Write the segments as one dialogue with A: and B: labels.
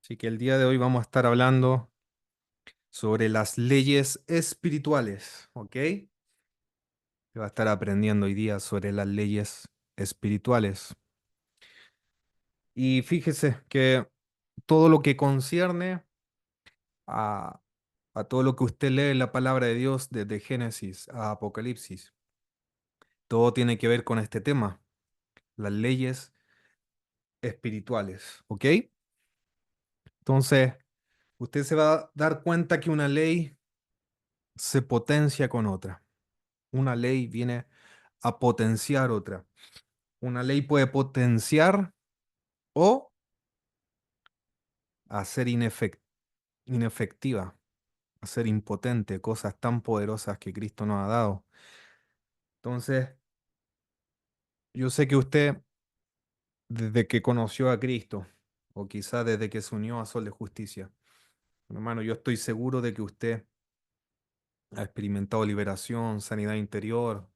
A: Así que el día de hoy vamos a estar hablando sobre las leyes espirituales, ¿ok? Se va a estar aprendiendo hoy día sobre las leyes espirituales. Y fíjese que todo lo que concierne a, a todo lo que usted lee en la palabra de Dios desde Génesis a Apocalipsis, todo tiene que ver con este tema, las leyes espirituales, ¿ok? Entonces, usted se va a dar cuenta que una ley se potencia con otra. Una ley viene a potenciar otra. Una ley puede potenciar o hacer inefectiva, hacer impotente cosas tan poderosas que Cristo nos ha dado. Entonces, yo sé que usted, desde que conoció a Cristo, o quizá desde que se unió a Sol de Justicia, hermano, yo estoy seguro de que usted ha experimentado liberación, sanidad interior,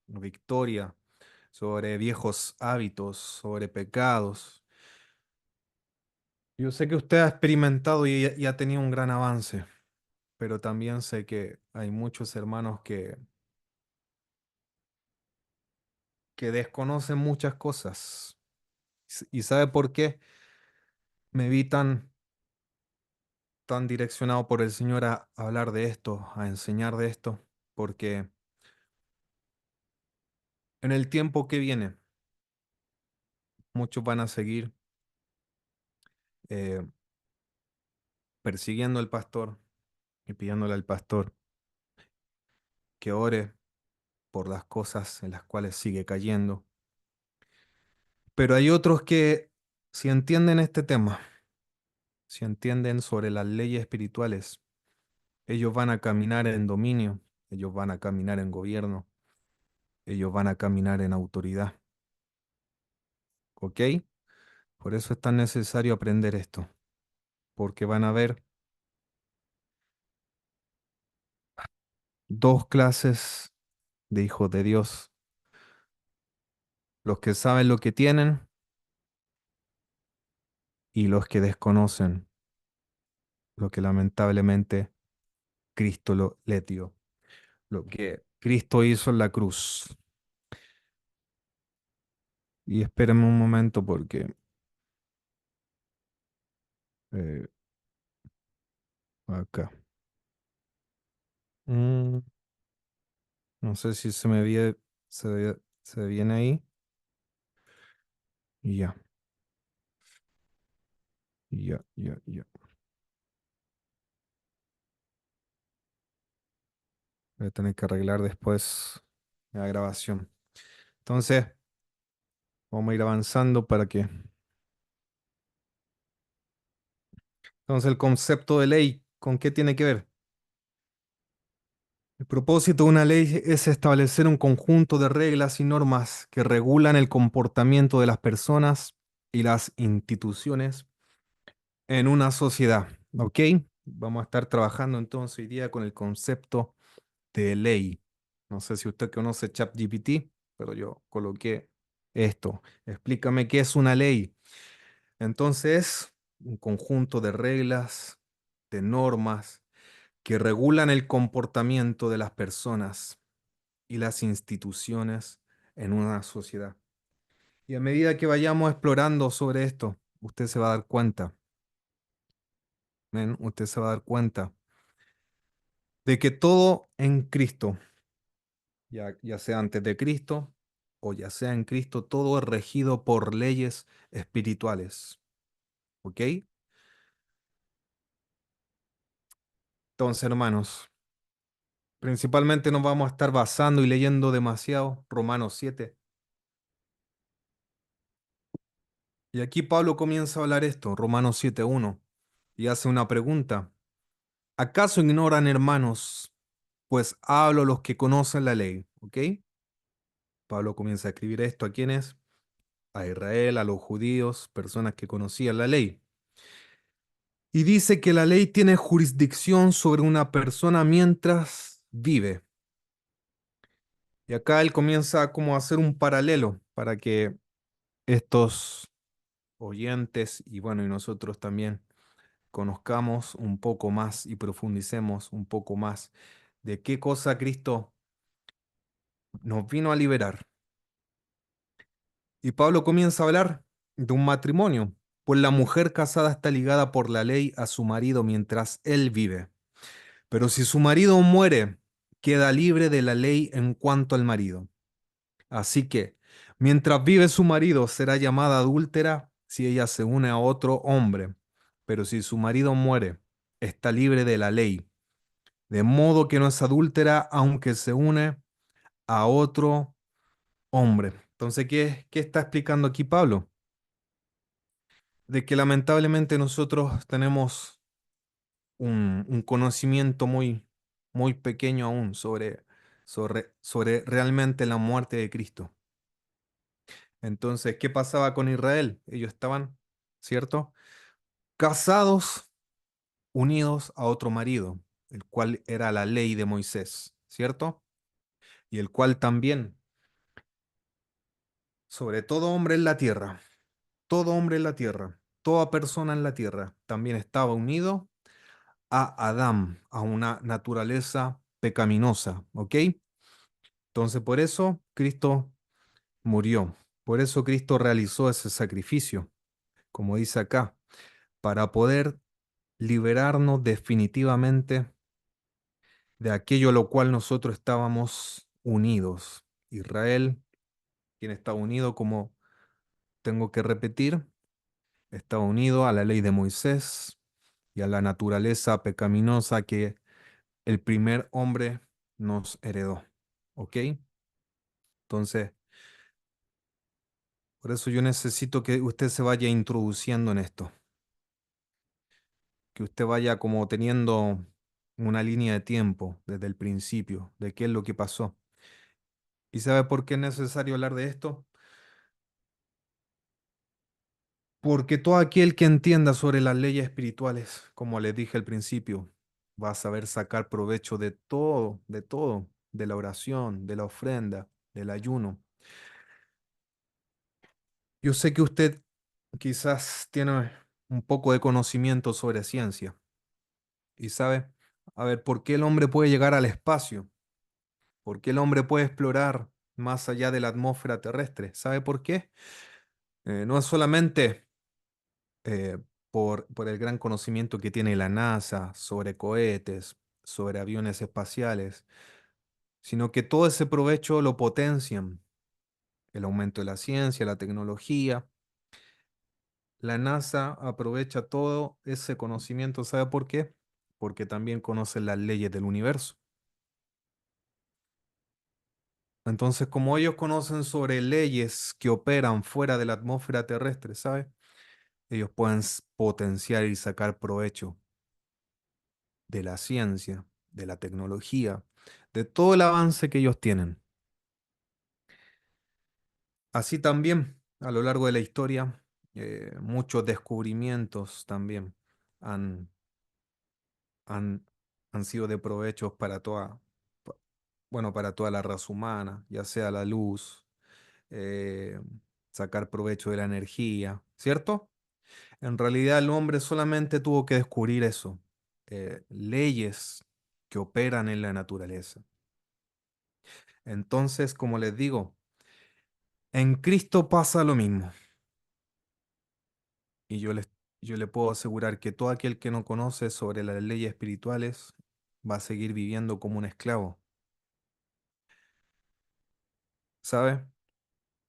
A: victoria sobre viejos hábitos, sobre pecados. Yo sé que usted ha experimentado y ha tenido un gran avance, pero también sé que hay muchos hermanos que desconocen muchas cosas. ¿Y sabe por qué me vi tan direccionado por el Señor a hablar de esto, a enseñar de esto? Porque en el tiempo que viene, muchos van a seguir eh, persiguiendo al pastor y pidiéndole al pastor que ore por las cosas en las cuales sigue cayendo. Pero hay otros que, si entienden este tema, si entienden sobre las leyes espirituales, ellos van a caminar en dominio, ellos van a caminar en gobierno, ellos van a caminar en autoridad. ¿Ok? Por eso es tan necesario aprender esto, porque van a haber dos clases de hijos de Dios, los que saben lo que tienen y los que desconocen lo que lamentablemente Cristo le dio, lo que Cristo hizo en la cruz. Y espérenme un momento porque eh, acá. Mm, no sé si se viene ahí. Ya, ya. Voy a tener que arreglar después la grabación. Entonces, vamos a ir avanzando para que... Entonces, el concepto de ley, ¿con qué tiene que ver? El propósito de una ley es establecer un conjunto de reglas y normas que regulan el comportamiento de las personas y las instituciones en una sociedad. ¿Ok? Vamos a estar trabajando entonces hoy día con el concepto de ley. No sé si usted conoce ChatGPT, pero yo coloqué esto. Explícame qué es una ley. Entonces, un conjunto de reglas, de normas que regulan el comportamiento de las personas y las instituciones en una sociedad. Y a medida que vayamos explorando sobre esto, usted se va a dar cuenta, ¿ven? Usted se va a dar cuenta de que todo en Cristo, ya sea antes de Cristo o ya sea en Cristo, todo es regido por leyes espirituales. ¿Ok? Entonces, hermanos, principalmente nos vamos a estar basando y leyendo demasiado Romanos 7. Y aquí Pablo comienza a hablar esto, Romanos 7:1, y hace una pregunta. ¿Acaso ignoran, hermanos? Pues hablo a los que conocen la ley. ¿Ok? Pablo comienza a escribir esto a quienes, a Israel, a los judíos, personas que conocían la ley. Y dice que la ley tiene jurisdicción sobre una persona mientras vive. Y acá él comienza como a hacer un paralelo para que estos oyentes y bueno, y nosotros también conozcamos un poco más y profundicemos un poco más de qué cosa Cristo nos vino a liberar. Y Pablo comienza a hablar de un matrimonio, pues la mujer casada está ligada por la ley a su marido mientras él vive. Pero si su marido muere, queda libre de la ley en cuanto al marido. Así que, mientras vive su marido, será llamada adúltera si ella se une a otro hombre. Pero si su marido muere, está libre de la ley. De modo que no es adúltera aunque se une a otro hombre. Entonces, ¿qué está explicando aquí Pablo? De que lamentablemente nosotros tenemos un conocimiento muy pequeño aún sobre realmente la muerte de Cristo. Entonces, ¿qué pasaba con Israel? Ellos estaban, ¿cierto? Casados, unidos a otro marido, el cual era la ley de Moisés, ¿cierto? Y el cual también, sobre todo hombre en la tierra, todo hombre en la tierra, toda persona en la tierra, también estaba unido a Adán, a una naturaleza pecaminosa, ¿ok? Entonces, por eso Cristo murió, por eso Cristo realizó ese sacrificio, como dice acá, para poder liberarnos definitivamente de aquello a lo cual nosotros estábamos unidos. Israel, quien está unido, como tengo que repetir, está unido a la ley de Moisés y a la naturaleza pecaminosa que el primer hombre nos heredó. ¿Ok? Entonces, por eso yo necesito que usted se vaya introduciendo en esto, que usted vaya como teniendo una línea de tiempo desde el principio de qué es lo que pasó. ¿Y sabe por qué es necesario hablar de esto? Porque todo aquel que entienda sobre las leyes espirituales, como les dije al principio, va a saber sacar provecho de todo, de la oración, de la ofrenda, del ayuno. Yo sé que usted quizás tiene un poco de conocimiento sobre ciencia y sabe, a ver, ¿por qué el hombre puede llegar al espacio? ¿Por qué el hombre puede explorar más allá de la atmósfera terrestre? ¿Sabe por qué? No es solamente eh, por el gran conocimiento que tiene la NASA sobre cohetes, sobre aviones espaciales, sino que todo ese provecho lo potencian el aumento de la ciencia, la tecnología. La NASA aprovecha todo ese conocimiento, ¿sabe por qué? Porque también conoce las leyes del universo. Entonces, como ellos conocen sobre leyes que operan fuera de la atmósfera terrestre, ¿sabe? Ellos pueden potenciar y sacar provecho de la ciencia, de la tecnología, de todo el avance que ellos tienen. Así también, a lo largo de la historia, muchos descubrimientos también han, han, han sido de provechos para pa- bueno, para toda la raza humana, ya sea la luz, eh, sacar provecho de la energía, ¿cierto? En realidad el hombre solamente tuvo que descubrir eso, leyes que operan en la naturaleza. Entonces, como les digo, en Cristo pasa lo mismo. Y yo le puedo asegurar que todo aquel que no conoce sobre las leyes espirituales va a seguir viviendo como un esclavo. ¿Sabe?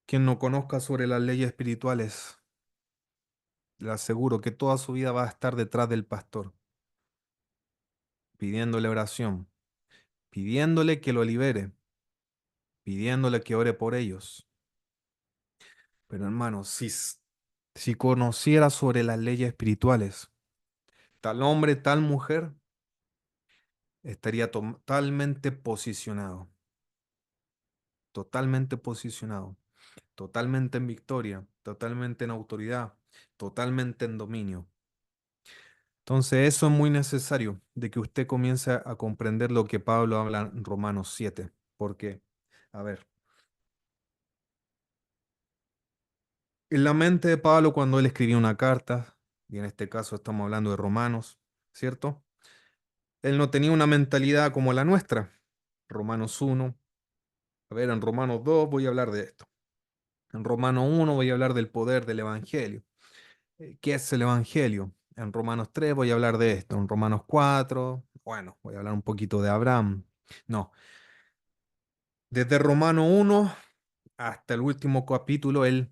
A: Quien no conozca sobre las leyes espirituales, le aseguro que toda su vida va a estar detrás del pastor, pidiéndole oración, pidiéndole que lo libere, pidiéndole que ore por ellos. Pero hermano, si conociera sobre las leyes espirituales, tal hombre, tal mujer, estaría totalmente posicionado, totalmente posicionado, totalmente en victoria, totalmente en autoridad, totalmente en dominio. Entonces eso es muy necesario de que usted comience a comprender lo que Pablo habla en Romanos 7. Porque, a ver, en la mente de Pablo cuando él escribía una carta, y en este caso estamos hablando de Romanos, ¿cierto? Él no tenía una mentalidad como la nuestra. Romanos 1, a ver, en Romanos 2 voy a hablar de esto. En Romanos 1 voy a hablar del poder del Evangelio. ¿Qué es el Evangelio? En Romanos 3 voy a hablar de esto. En Romanos 4, bueno, voy a hablar un poquito de Abraham. No, desde Romano 1 hasta el último capítulo, él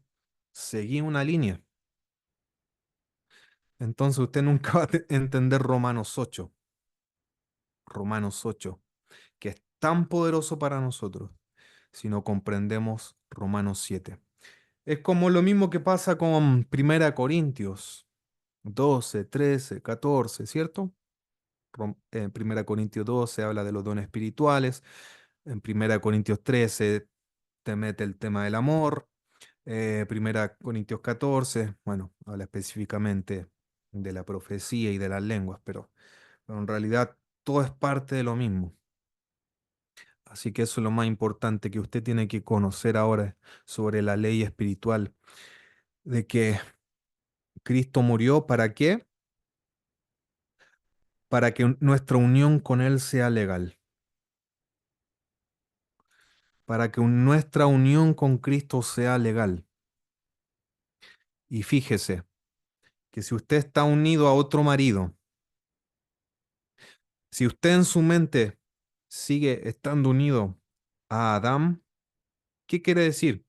A: seguía una línea. Entonces usted nunca va a entender Romanos 8, que es tan poderoso para nosotros, si no comprendemos Romanos 7. Es como lo mismo que pasa con Primera Corintios 12, 13, 14, ¿cierto? En Primera Corintios 12 habla de los dones espirituales, en Primera Corintios 13 te mete el tema del amor, Primera Corintios 14, bueno, habla específicamente de la profecía y de las lenguas, pero en realidad todo es parte de lo mismo. Así que eso es lo más importante que usted tiene que conocer ahora sobre la ley espiritual, de que Cristo murió ¿para qué? Para que nuestra unión con Él sea legal, para que nuestra unión con Cristo sea legal. Y fíjese que si usted está unido a otro marido, si usted en su mente sigue estando unido a Adán, ¿qué quiere decir?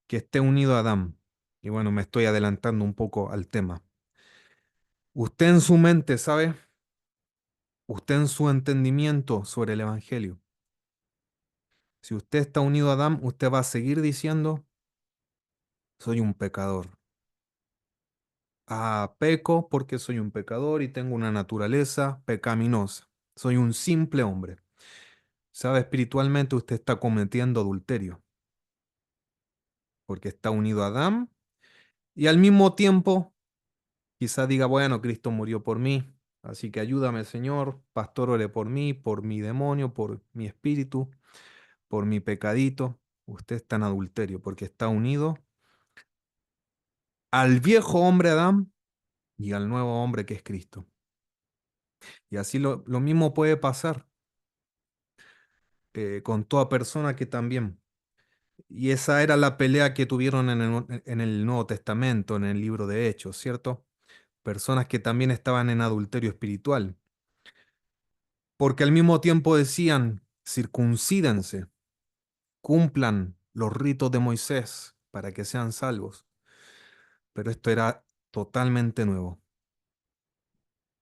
A: Que esté unido a Adán. Y bueno, me estoy adelantando un poco al tema. Usted en su mente, ¿sabe? Usted en su entendimiento sobre el Evangelio. Si usted está unido a Adán, usted va a seguir diciendo, soy un pecador. Ah, peco porque soy un pecador y tengo una naturaleza pecaminosa. Soy un simple hombre. ¿Sabe? Espiritualmente usted está cometiendo adulterio porque está unido a Adán y al mismo tiempo quizá diga, bueno, Cristo murió por mí, así que ayúdame, Señor, pastor, ore por mí, por mi demonio, por mi espíritu, por mi pecadito. Usted está en adulterio porque está unido al viejo hombre Adán y al nuevo hombre que es Cristo. Y así lo mismo puede pasar con toda persona que también. Y esa era la pelea que tuvieron en el Nuevo Testamento, en el libro de Hechos, ¿cierto? Personas que también estaban en adulterio espiritual, porque al mismo tiempo decían, circuncídense, cumplan los ritos de Moisés para que sean salvos. Pero esto era totalmente nuevo.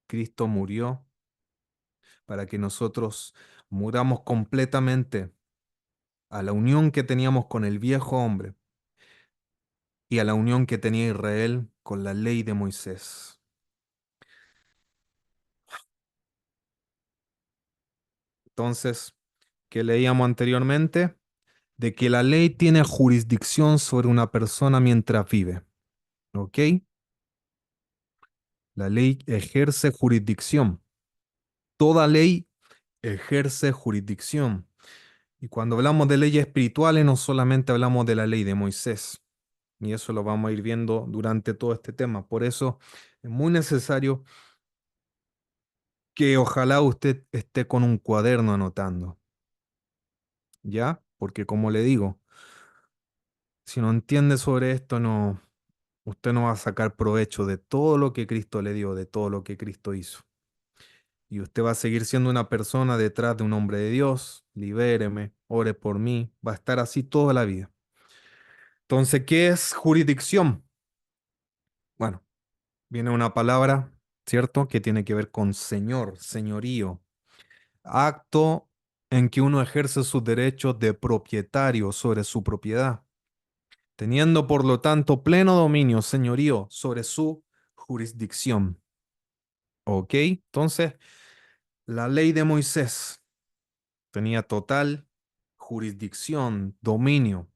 A: Cristo murió para que nosotros muramos completamente a la unión que teníamos con el viejo hombre y a la unión que tenía Israel con la ley de Moisés. Entonces, ¿qué leíamos anteriormente? De que la ley tiene jurisdicción sobre una persona mientras vive. ¿Ok? La ley ejerce jurisdicción. Toda ley ejerce jurisdicción. Y cuando hablamos de leyes espirituales, no solamente hablamos de la ley de Moisés. Y eso lo vamos a ir viendo durante todo este tema. Por eso es muy necesario que ojalá usted esté con un cuaderno anotando. ¿Ya? Porque como le digo, si no entiende sobre esto, no, usted no va a sacar provecho de todo lo que Cristo le dio, de todo lo que Cristo hizo. Y usted va a seguir siendo una persona detrás de un hombre de Dios. Libéreme, ore por mí. Va a estar así toda la vida. Entonces, ¿qué es jurisdicción? Bueno, viene una palabra, ¿cierto? Que tiene que ver con señor, señorío. Acto en que uno ejerce sus derechos de propietario sobre su propiedad, teniendo por lo tanto pleno dominio, señorío, sobre su jurisdicción. ¿Ok? Entonces, la ley de Moisés tenía total jurisdicción, dominio.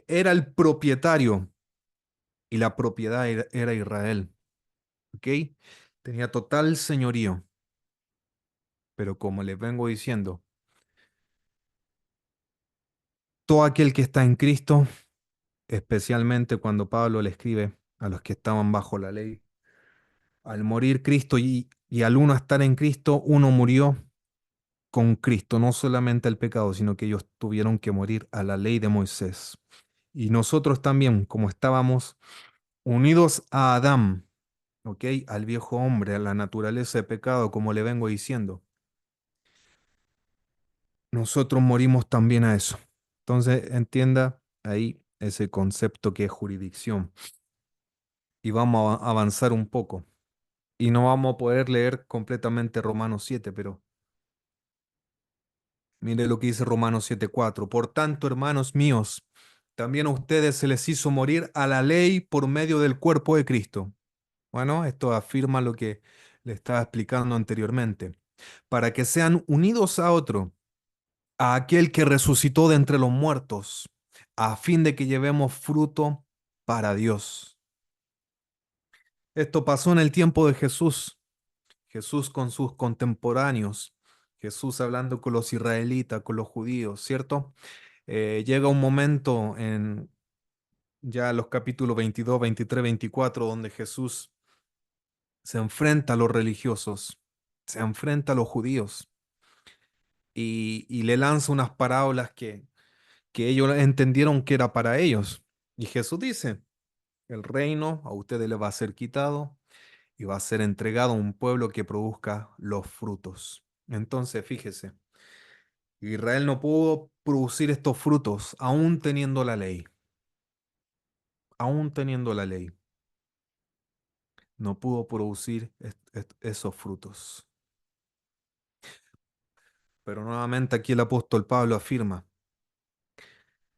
A: Era el propietario y la propiedad era Israel. ¿Ok? Tenía total señorío. Pero como les vengo diciendo, todo aquel que está en Cristo, especialmente cuando Pablo le escribe a los que estaban bajo la ley. Al morir Cristo y al uno estar en Cristo, uno murió con Cristo, no solamente al pecado, sino que ellos tuvieron que morir a la ley de Moisés. Y nosotros también, como estábamos unidos a Adán, ¿ok? Al viejo hombre, a la naturaleza de pecado, como le vengo diciendo, nosotros morimos también a eso. Entonces, entienda ahí ese concepto que es jurisdicción. Y vamos a avanzar un poco. Y no vamos a poder leer completamente Romanos 7, pero mire lo que dice Romanos 7:4. Por tanto, hermanos míos, también a ustedes se les hizo morir a la ley por medio del cuerpo de Cristo. Bueno, esto afirma lo que le estaba explicando anteriormente. Para que sean unidos a otro, a aquel que resucitó de entre los muertos, a fin de que llevemos fruto para Dios. Esto pasó en el tiempo de Jesús. Jesús con sus contemporáneos, Jesús hablando con los israelitas, con los judíos, ¿cierto? Llega un momento en ya los capítulos 22, 23, 24, donde Jesús se enfrenta a los religiosos, se enfrenta a los judíos y le lanza unas parábolas que ellos entendieron que era para ellos. Y Jesús dice, el reino a ustedes les va a ser quitado y va a ser entregado a un pueblo que produzca los frutos. Entonces, fíjese, Israel no pudo producir estos frutos aún teniendo la ley, aún teniendo la ley, no pudo producir esos frutos. Pero nuevamente aquí el apóstol Pablo afirma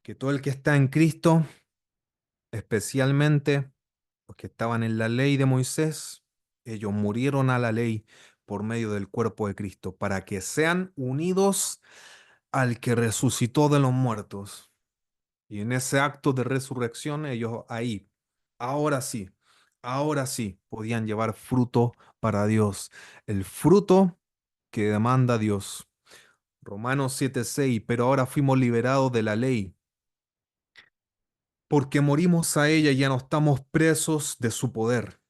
A: que todo el que está en Cristo, especialmente los que estaban en la ley de Moisés, ellos murieron a la ley por medio del cuerpo de Cristo, para que sean unidos al que resucitó de los muertos. Y en ese acto de resurrección, ellos ahí, ahora sí, ahora sí, podían llevar fruto para Dios, el fruto que demanda Dios. Romanos 7:6, pero ahora fuimos liberados de la ley, porque morimos a ella y ya no estamos presos de su poder.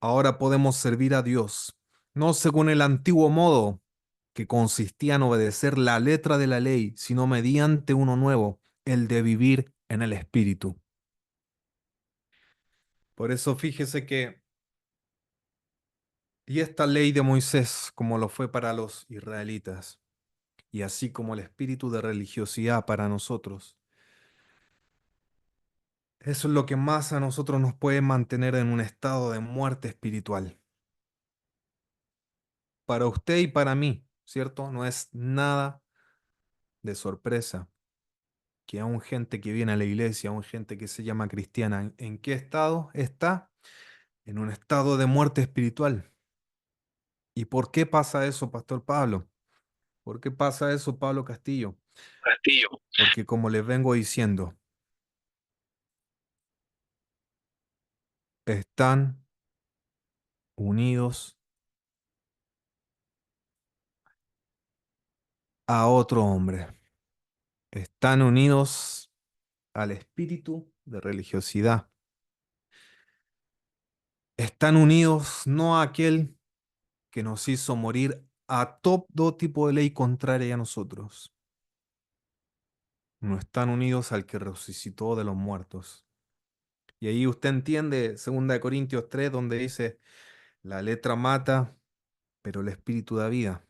A: Ahora podemos servir a Dios, no según el antiguo modo, que consistía en obedecer la letra de la ley, sino mediante uno nuevo, el de vivir en el Espíritu. Por eso fíjese que, y esta ley de Moisés, como lo fue para los israelitas, y así como el espíritu de religiosidad para nosotros, eso es lo que más a nosotros nos puede mantener en un estado de muerte espiritual. Para usted y para mí, ¿cierto? No es nada de sorpresa que aún gente que viene a la iglesia, aún gente que se llama cristiana, ¿en qué estado está? En un estado de muerte espiritual. ¿Y por qué pasa eso, Pastor Pablo? ¿Por qué pasa eso, Pablo Castillo?
B: Castillo.
A: Porque como les vengo diciendo, están unidos a otro hombre. Están unidos al espíritu de religiosidad. Están unidos no a aquel que nos hizo morir a todo tipo de ley contraria a nosotros. No están unidos al que resucitó de los muertos. Y ahí usted entiende 2 Corintios 3, donde dice, la letra mata, pero el espíritu da vida.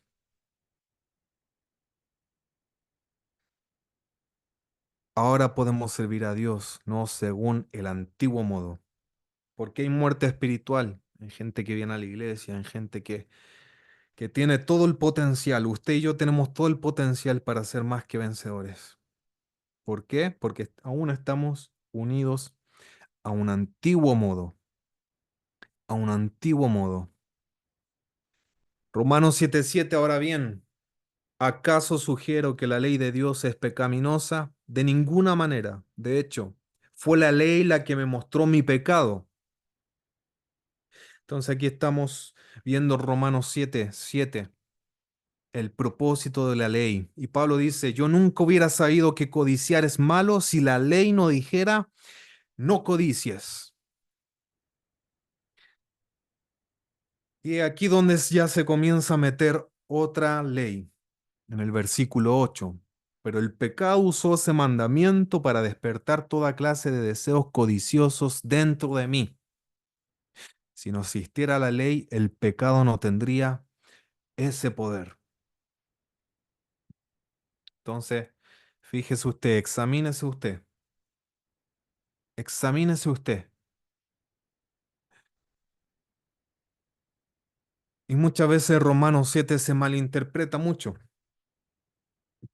A: Ahora podemos servir a Dios, no según el antiguo modo. Porque hay muerte espiritual en gente que viene a la iglesia, en gente que tiene todo el potencial. Usted y yo tenemos todo el potencial para ser más que vencedores. ¿Por qué? Porque aún estamos unidos a un antiguo modo, a un antiguo modo. Romanos 7:7, ahora bien, ¿acaso sugiero que la ley de Dios es pecaminosa? De ninguna manera. De hecho, fue la ley la que me mostró mi pecado. Entonces aquí estamos viendo Romanos 7:7, el propósito de la ley. Y Pablo dice, yo nunca hubiera sabido que codiciar es malo si la ley no dijera no codicies. Y aquí donde ya se comienza a meter otra ley, en el versículo 8. Pero el pecado usó ese mandamiento para despertar toda clase de deseos codiciosos dentro de mí. Si no existiera la ley, el pecado no tendría ese poder. Entonces, fíjese usted, examínese usted. Y muchas veces Romanos 7 se malinterpreta mucho,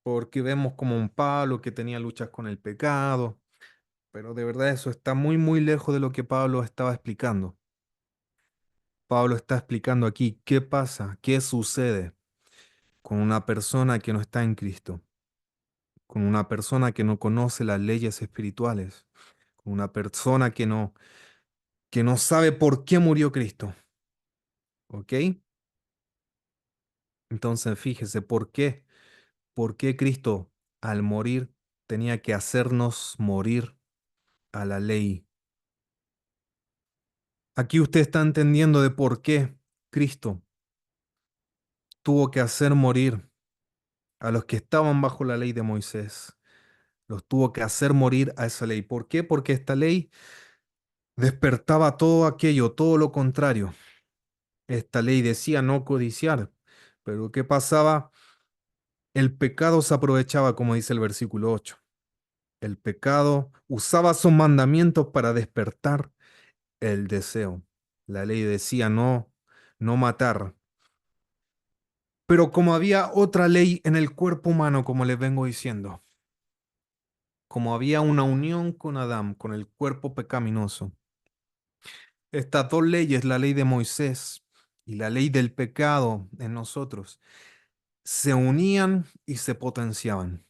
A: porque vemos como un Pablo que tenía luchas con el pecado, pero de verdad eso está muy, muy lejos de lo que Pablo estaba explicando. Pablo está explicando aquí qué pasa, qué sucede con una persona que no está en Cristo, con una persona que no conoce las leyes espirituales, con una persona que no sabe por qué murió Cristo. ¿Ok? Entonces fíjese, ¿por qué? ¿Por qué Cristo al morir tenía que hacernos morir a la ley? Aquí usted está entendiendo de por qué Cristo tuvo que hacer morir a los que estaban bajo la ley de Moisés. Los tuvo que hacer morir a esa ley. ¿Por qué? Porque esta ley despertaba todo aquello, todo lo contrario. Esta ley decía no codiciar, pero ¿qué pasaba? El pecado se aprovechaba, como dice el versículo 8. El pecado usaba sus mandamientos para despertar el deseo. La ley decía no, no matar. Pero como había otra ley en el cuerpo humano, como les vengo diciendo, como había una unión con Adán, con el cuerpo pecaminoso, estas dos leyes, la ley de Moisés y la ley del pecado en nosotros, se unían y se potenciaban.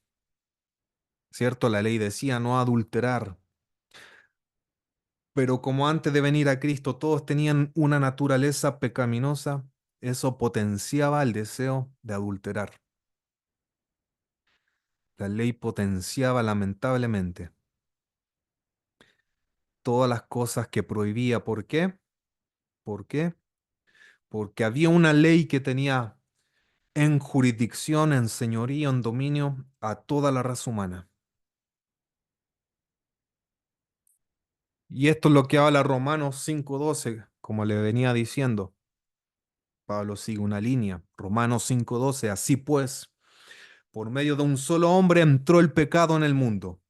A: ¿Cierto? La ley decía no adulterar, pero como antes de venir a Cristo todos tenían una naturaleza pecaminosa, eso potenciaba el deseo de adulterar. La ley potenciaba lamentablemente todas las cosas que prohibía. ¿Por qué? ¿Por qué? Porque había una ley que tenía en jurisdicción, en señorío, en dominio a toda la raza humana. Y esto es lo que habla Romanos 5:12, como le venía diciendo. Pablo sigue una línea. Romanos 5:12, así pues, por medio de un solo hombre entró el pecado en el mundo,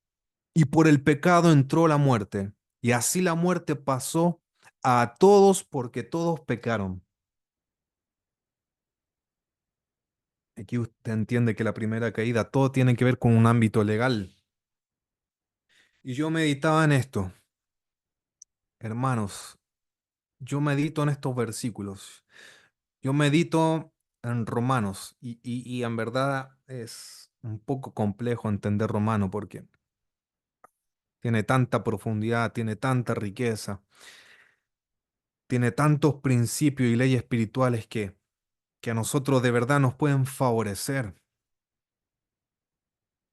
A: y por el pecado entró la muerte, y así la muerte pasó a todos porque todos pecaron. Aquí usted entiende que la primera caída, todo tiene que ver con un ámbito legal. Y yo meditaba en esto, hermanos, yo medito en estos versículos, yo medito en Romanos, y en verdad es un poco complejo entender Romano porque tiene tanta profundidad, tiene tanta riqueza, tiene tantos principios y leyes espirituales que a nosotros de verdad nos pueden favorecer.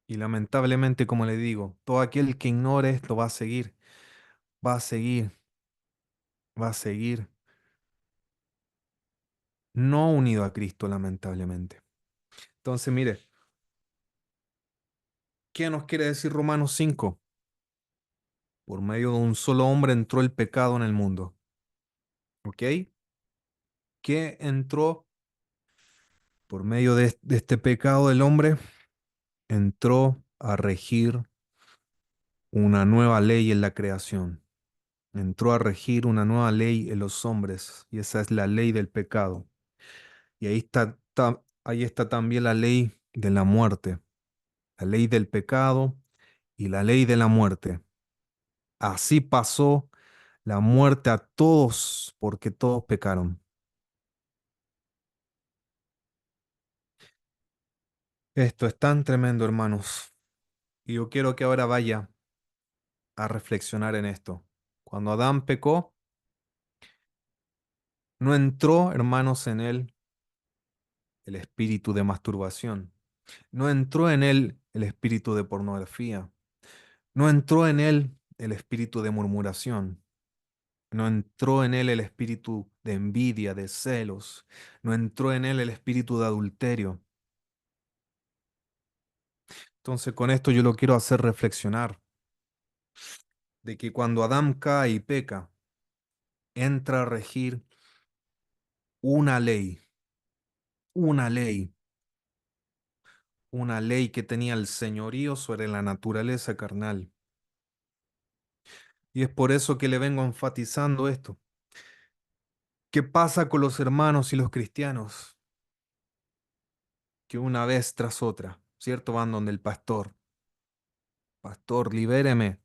A: Y lamentablemente, como le digo, todo aquel que ignore esto va a seguir, va a seguir, va a seguir no unido a Cristo, lamentablemente. Entonces, mire, ¿qué nos quiere decir Romanos 5? Por medio de un solo hombre entró el pecado en el mundo. ¿Ok? ¿Qué entró por medio de este pecado del hombre? Entró a regir una nueva ley en la creación. Entró a regir una nueva ley en los hombres, y esa es la ley del pecado. Y ahí está también la ley de la muerte, la ley del pecado y la ley de la muerte. Así pasó la muerte a todos porque todos pecaron. Esto es tan tremendo, hermanos. Y yo quiero que ahora vaya a reflexionar en esto. Cuando Adán pecó, no entró, hermanos, en él el espíritu de masturbación. No entró en él el espíritu de pornografía. No entró en él el espíritu de murmuración. No entró en él el espíritu de envidia, de celos. No entró en él el espíritu de adulterio. Entonces con esto yo lo quiero hacer reflexionar de que cuando Adán cae y peca, entra a regir una ley, una ley, una ley que tenía el señorío sobre la naturaleza carnal. Y es por eso que le vengo enfatizando esto. ¿Qué pasa con los hermanos y los cristianos? Que una vez tras otra, ¿cierto? Van donde el pastor. Pastor, libéreme.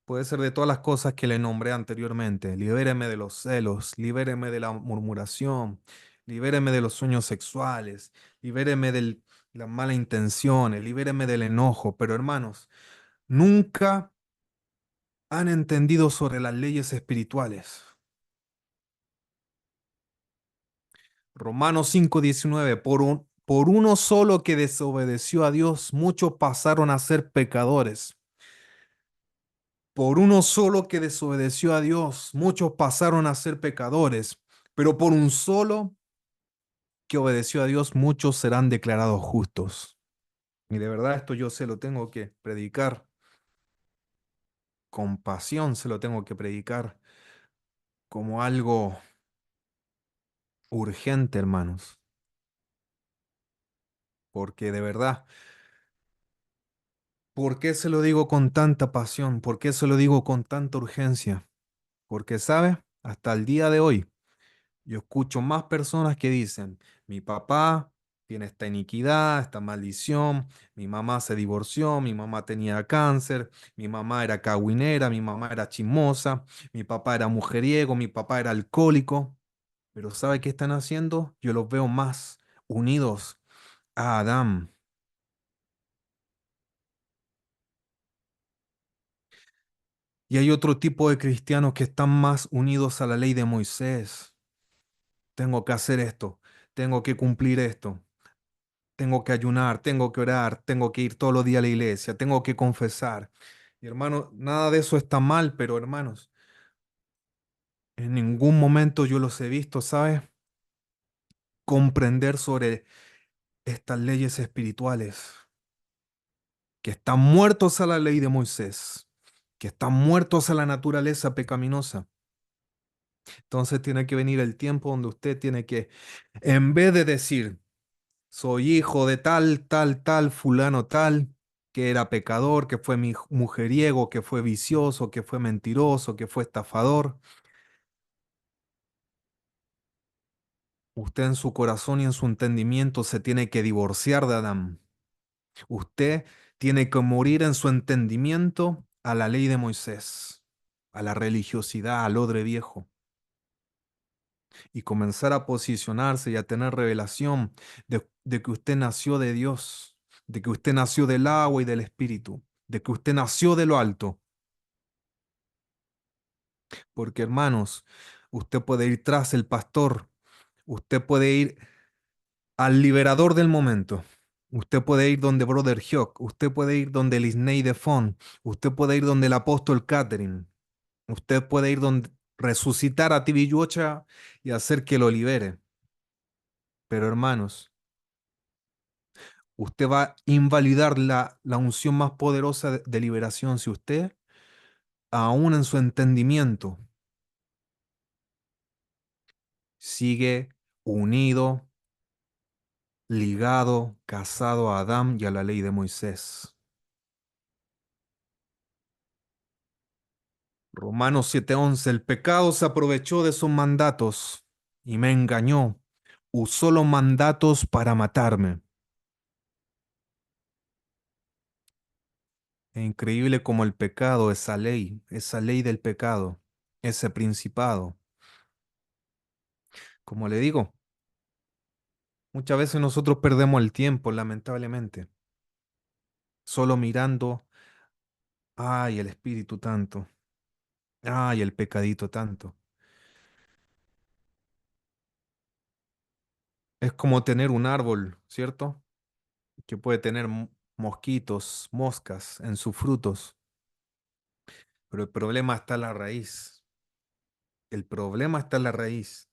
A: Puede ser de todas las cosas que le nombré anteriormente. Libéreme de los celos, libéreme de la murmuración, libéreme de los sueños sexuales, libéreme de las malas intenciones, libéreme del enojo. Pero hermanos, nunca han entendido sobre las leyes espirituales. Romanos 5:19, por uno solo que desobedeció a Dios, muchos pasaron a ser pecadores. Por uno solo que desobedeció a Dios, muchos pasaron a ser pecadores, pero por un solo que obedeció a Dios, muchos serán declarados justos. Y de verdad esto yo se lo tengo que predicar con pasión, se lo tengo que predicar como algo urgente, hermanos, porque de verdad, ¿por qué se lo digo con tanta pasión? ¿Por qué se lo digo con tanta urgencia? Porque, ¿sabe? Hasta el día de hoy, yo escucho más personas que dicen, mi papá tiene esta iniquidad, esta maldición, mi mamá se divorció, mi mamá tenía cáncer, mi mamá era cagüinera, mi mamá era chismosa, mi papá era mujeriego, mi papá era alcohólico. Pero ¿sabe qué están haciendo? Yo los veo más unidos a Adán. Y hay otro tipo de cristianos que están más unidos a la ley de Moisés. Tengo que hacer esto, tengo que cumplir esto. Tengo que ayunar, tengo que orar, tengo que ir todos los días a la iglesia, tengo que confesar. Y hermano, nada de eso está mal, pero hermanos, en ningún momento yo los he visto, ¿sabes? Comprender sobre estas leyes espirituales, que están muertos a la ley de Moisés, que están muertos a la naturaleza pecaminosa. Entonces tiene que venir el tiempo donde usted tiene que, en vez de decir, soy hijo de tal, tal, tal, fulano tal, que era pecador, que fue mujeriego, que fue vicioso, que fue mentiroso, que fue estafador. Usted en su corazón y en su entendimiento se tiene que divorciar de Adán. Usted tiene que morir en su entendimiento a la ley de Moisés, a la religiosidad, al odre viejo, y comenzar a posicionarse y a tener revelación de que usted nació de Dios, de que usted nació del agua y del Espíritu, de que usted nació de lo alto. Porque hermanos, usted puede ir tras el pastor, usted puede ir al liberador del momento, usted puede ir donde Brother Hawk, usted puede ir donde Lisney de Fon, usted puede ir donde el apóstol Catherine, usted puede ir donde resucitar a Tibi Yuocha y hacer que lo libere. Pero hermanos, usted va a invalidar la unción más poderosa de liberación si usted, aún en su entendimiento, sigue unido, ligado, casado a Adán y a la ley de Moisés. Romanos 7:11, el pecado se aprovechó de sus mandatos y me engañó, usó los mandatos para matarme. Es increíble como el pecado, esa ley del pecado, ese principado. Como le digo, muchas veces nosotros perdemos el tiempo, lamentablemente, solo mirando, ay, el espíritu tanto, ay, el pecadito tanto. Es como tener un árbol, ¿cierto? Que puede tener mosquitos, moscas en sus frutos. Pero el problema está en la raíz. El problema está en la raíz.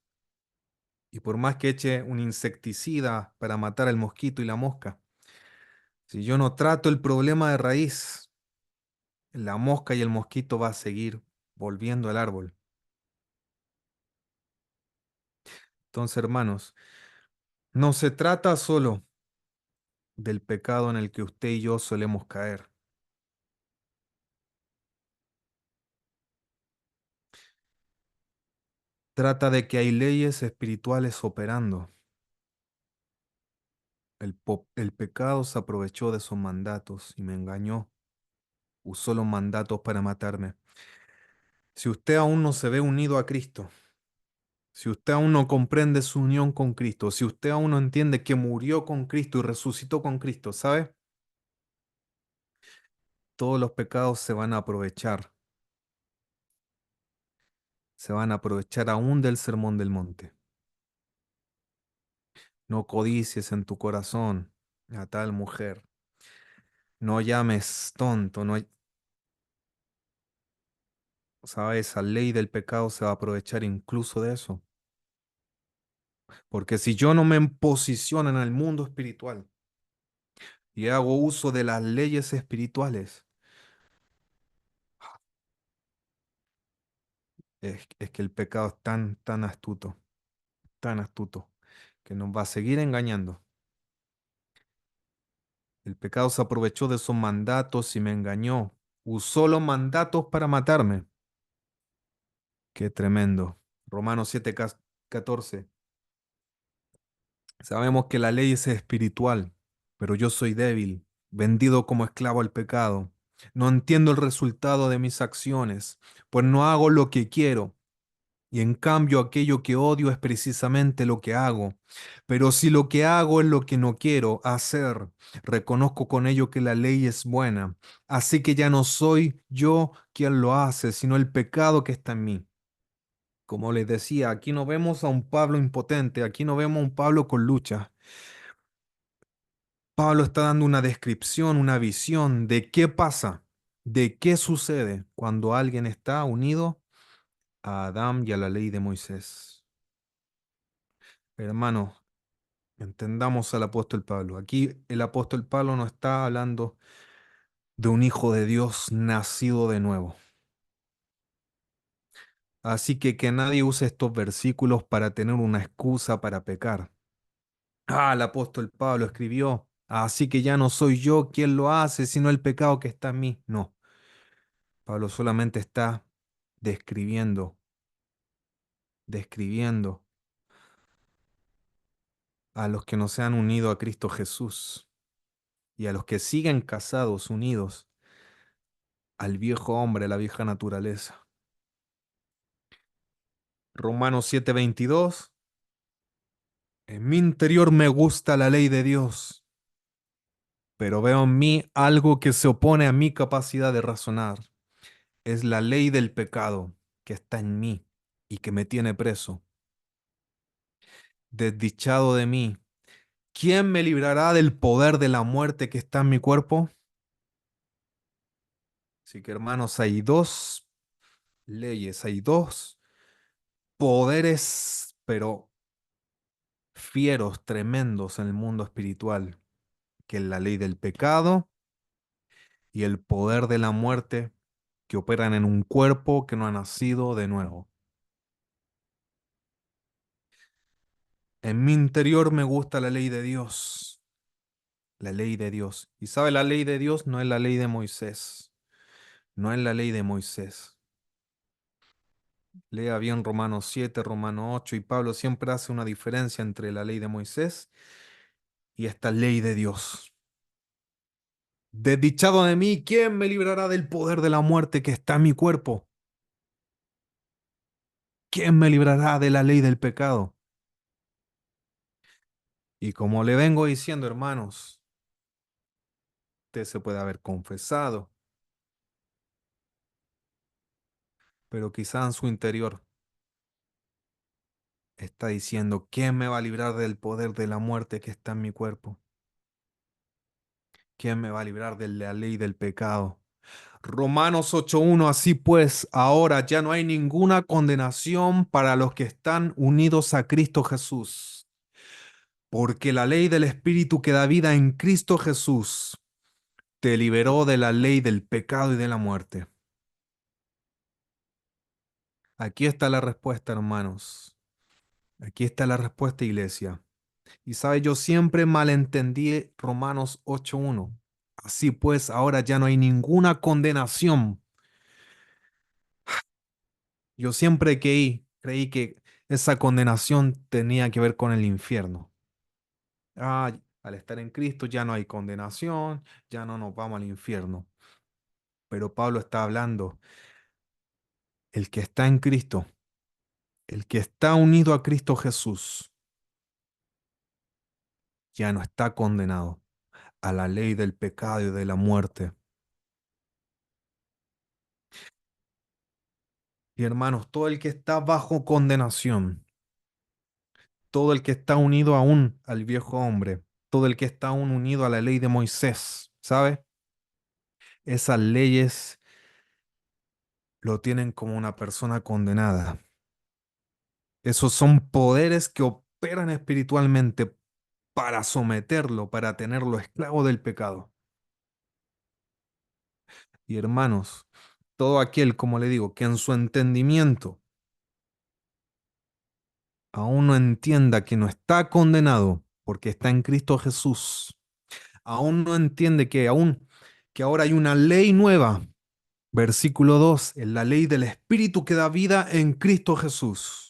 A: Y por más que eche un insecticida para matar al mosquito y la mosca, si yo no trato el problema de raíz, la mosca y el mosquito va a seguir volviendo al árbol. Entonces, hermanos, no se trata solo del pecado en el que usted y yo solemos caer. Trata de que hay leyes espirituales operando. El pecado se aprovechó de esos mandatos y me engañó. Usó los mandatos para matarme. Si usted aún no se ve unido a Cristo, si usted aún no comprende su unión con Cristo, si usted aún no entiende que murió con Cristo y resucitó con Cristo, ¿sabe? Todos los pecados se van a aprovechar aún del sermón del monte. No codicies en tu corazón a tal mujer. No llames tonto, no, ¿sabes? Esa ley del pecado se va a aprovechar incluso de eso. Porque si yo no me posiciono en el mundo espiritual y hago uso de las leyes espirituales, es que el pecado es tan astuto, que nos va a seguir engañando. El pecado se aprovechó de esos mandatos y me engañó. Usó los mandatos para matarme. Qué tremendo. Romanos 7:14. Sabemos que la ley es espiritual, pero yo soy débil, vendido como esclavo al pecado. No entiendo el resultado de mis acciones, pues no hago lo que quiero, y en cambio aquello que odio es precisamente lo que hago. Pero si lo que hago es lo que no quiero hacer, reconozco con ello que la ley es buena. Así que ya no soy yo quien lo hace, sino el pecado que está en mí. Como les decía, aquí no vemos a un Pablo impotente, aquí no vemos a un Pablo con lucha. Pablo está dando una descripción, una visión de qué pasa, de qué sucede cuando alguien está unido a Adán y a la ley de Moisés. Hermano, entendamos al apóstol Pablo. Aquí el apóstol Pablo no está hablando de un hijo de Dios nacido de nuevo. Así que nadie use estos versículos para tener una excusa para pecar. Ah, el apóstol Pablo escribió, así que ya no soy yo quien lo hace, sino el pecado que está en mí. No, Pablo solamente está describiendo, describiendo a los que no se han unido a Cristo Jesús y a los que siguen casados, unidos al viejo hombre, a la vieja naturaleza. Romanos 7:22, en mi interior me gusta la ley de Dios, pero veo en mí algo que se opone a mi capacidad de razonar. Es la ley del pecado que está en mí y que me tiene preso. Desdichado de mí, ¿quién me librará del poder de la muerte que está en mi cuerpo? Así que hermanos, hay dos leyes, hay dos poderes, pero fieros, tremendos en el mundo espiritual, que es la ley del pecado y el poder de la muerte que operan en un cuerpo que no ha nacido de nuevo. En mi interior me gusta la ley de Dios, la ley de Dios. Y sabe, la ley de Dios no es la ley de Moisés, no es la ley de Moisés. Lea bien Romanos 7, Romanos 8 y Pablo siempre hace una diferencia entre la ley de Moisés y esta ley de Dios. Desdichado de mí, ¿quién me librará del poder de la muerte que está en mi cuerpo? ¿Quién me librará de la ley del pecado? Y como le vengo diciendo, hermanos, usted se puede haber confesado, pero quizá en su interior está diciendo, ¿quién me va a librar del poder de la muerte que está en mi cuerpo? ¿Quién me va a librar de la ley del pecado? Romanos 8:1, así pues, ahora ya no hay ninguna condenación para los que están unidos a Cristo Jesús, porque la ley del Espíritu que da vida en Cristo Jesús te liberó de la ley del pecado y de la muerte. Aquí está la respuesta, hermanos. Aquí está la respuesta, iglesia. Y sabe, yo siempre malentendí Romanos 8:1. Así pues, ahora ya no hay ninguna condenación. Yo siempre creí que esa condenación tenía que ver con el infierno. Ah, al estar en Cristo ya no hay condenación, ya no nos vamos al infierno. Pero Pablo está hablando, el que está en Cristo, el que está unido a Cristo Jesús, ya no está condenado a la ley del pecado y de la muerte. Y hermanos, todo el que está bajo condenación, todo el que está unido aún al viejo hombre, todo el que está aún unido a la ley de Moisés, ¿sabe? Esas leyes lo tienen como una persona condenada. Esos son poderes que operan espiritualmente para someterlo, para tenerlo esclavo del pecado. Y hermanos, todo aquel, como le digo, que en su entendimiento aún no entienda que no está condenado porque está en Cristo Jesús, aún no entiende que ahora hay una ley nueva. Versículo 2, es la ley del Espíritu que da vida en Cristo Jesús.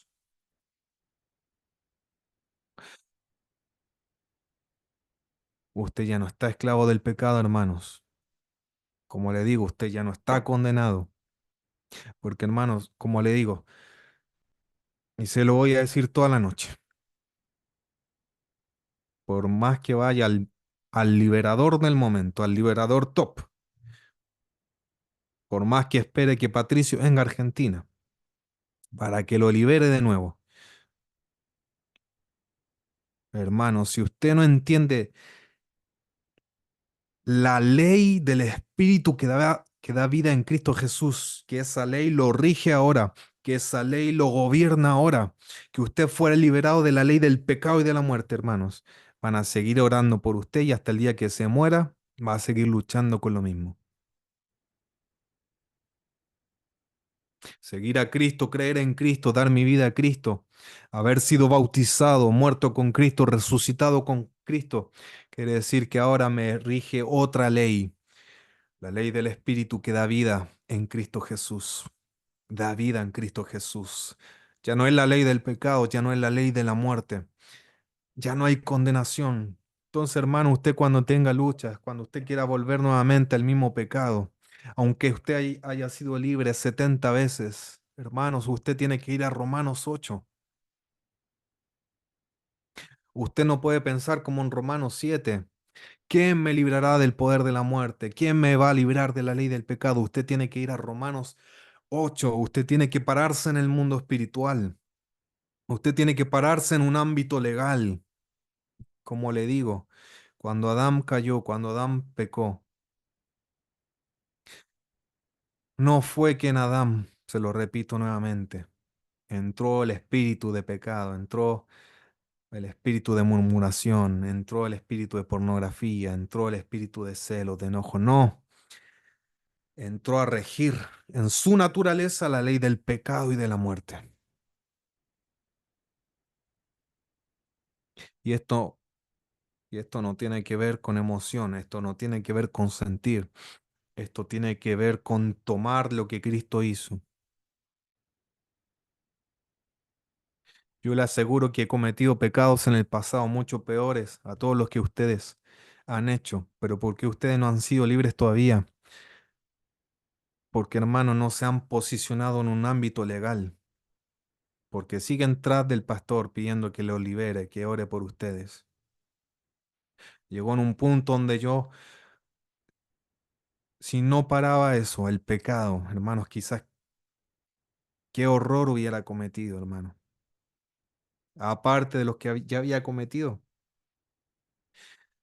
A: Usted ya no está esclavo del pecado, hermanos. Como le digo, usted ya no está condenado. Porque, hermanos, como le digo, y se lo voy a decir toda la noche, por más que vaya al liberador del momento, al liberador top, por más que espere que Patricio venga a Argentina para que lo libere de nuevo, hermano, si usted no entiende la ley del Espíritu que da vida en Cristo Jesús, que esa ley lo rige ahora, que esa ley lo gobierna ahora, que usted fuera liberado de la ley del pecado y de la muerte, hermanos. Van a seguir orando por usted y hasta el día que se muera va a seguir luchando con lo mismo. Seguir a Cristo, creer en Cristo, dar mi vida a Cristo, haber sido bautizado, muerto con Cristo, resucitado con Cristo, quiere decir que ahora me rige otra ley. La ley del Espíritu que da vida en Cristo Jesús. Da vida en Cristo Jesús. Ya no es la ley del pecado, ya no es la ley de la muerte. Ya no hay condenación. Entonces, hermano, usted cuando tenga luchas, cuando usted quiera volver nuevamente al mismo pecado, aunque usted haya sido libre 70 veces, hermanos, usted tiene que ir a Romanos 8. Usted no puede pensar como en Romanos 7. ¿Quién me librará del poder de la muerte? ¿Quién me va a librar de la ley del pecado? Usted tiene que ir a Romanos 8. Usted tiene que pararse en el mundo espiritual. Usted tiene que pararse en un ámbito legal. Como le digo, cuando Adán cayó, cuando Adán pecó, no fue que en Adán, se lo repito nuevamente, entró el espíritu de pecado, entró el espíritu de murmuración, entró el espíritu de pornografía, entró el espíritu de celo, de enojo. No, entró a regir en su naturaleza la ley del pecado y de la muerte. Y esto, y esto no tiene que ver con emoción, esto no tiene que ver con sentir, esto tiene que ver con tomar lo que Cristo hizo. Yo le aseguro que he cometido pecados en el pasado mucho peores a todos los que ustedes han hecho, pero porque ustedes no han sido libres todavía, porque hermanos no se han posicionado en un ámbito legal, porque siguen tras del pastor pidiendo que lo libere, que ore por ustedes. Llegó en un punto donde yo, si no paraba eso, el pecado, hermanos, quizás qué horror hubiera cometido, hermano. Aparte de los que ya había cometido.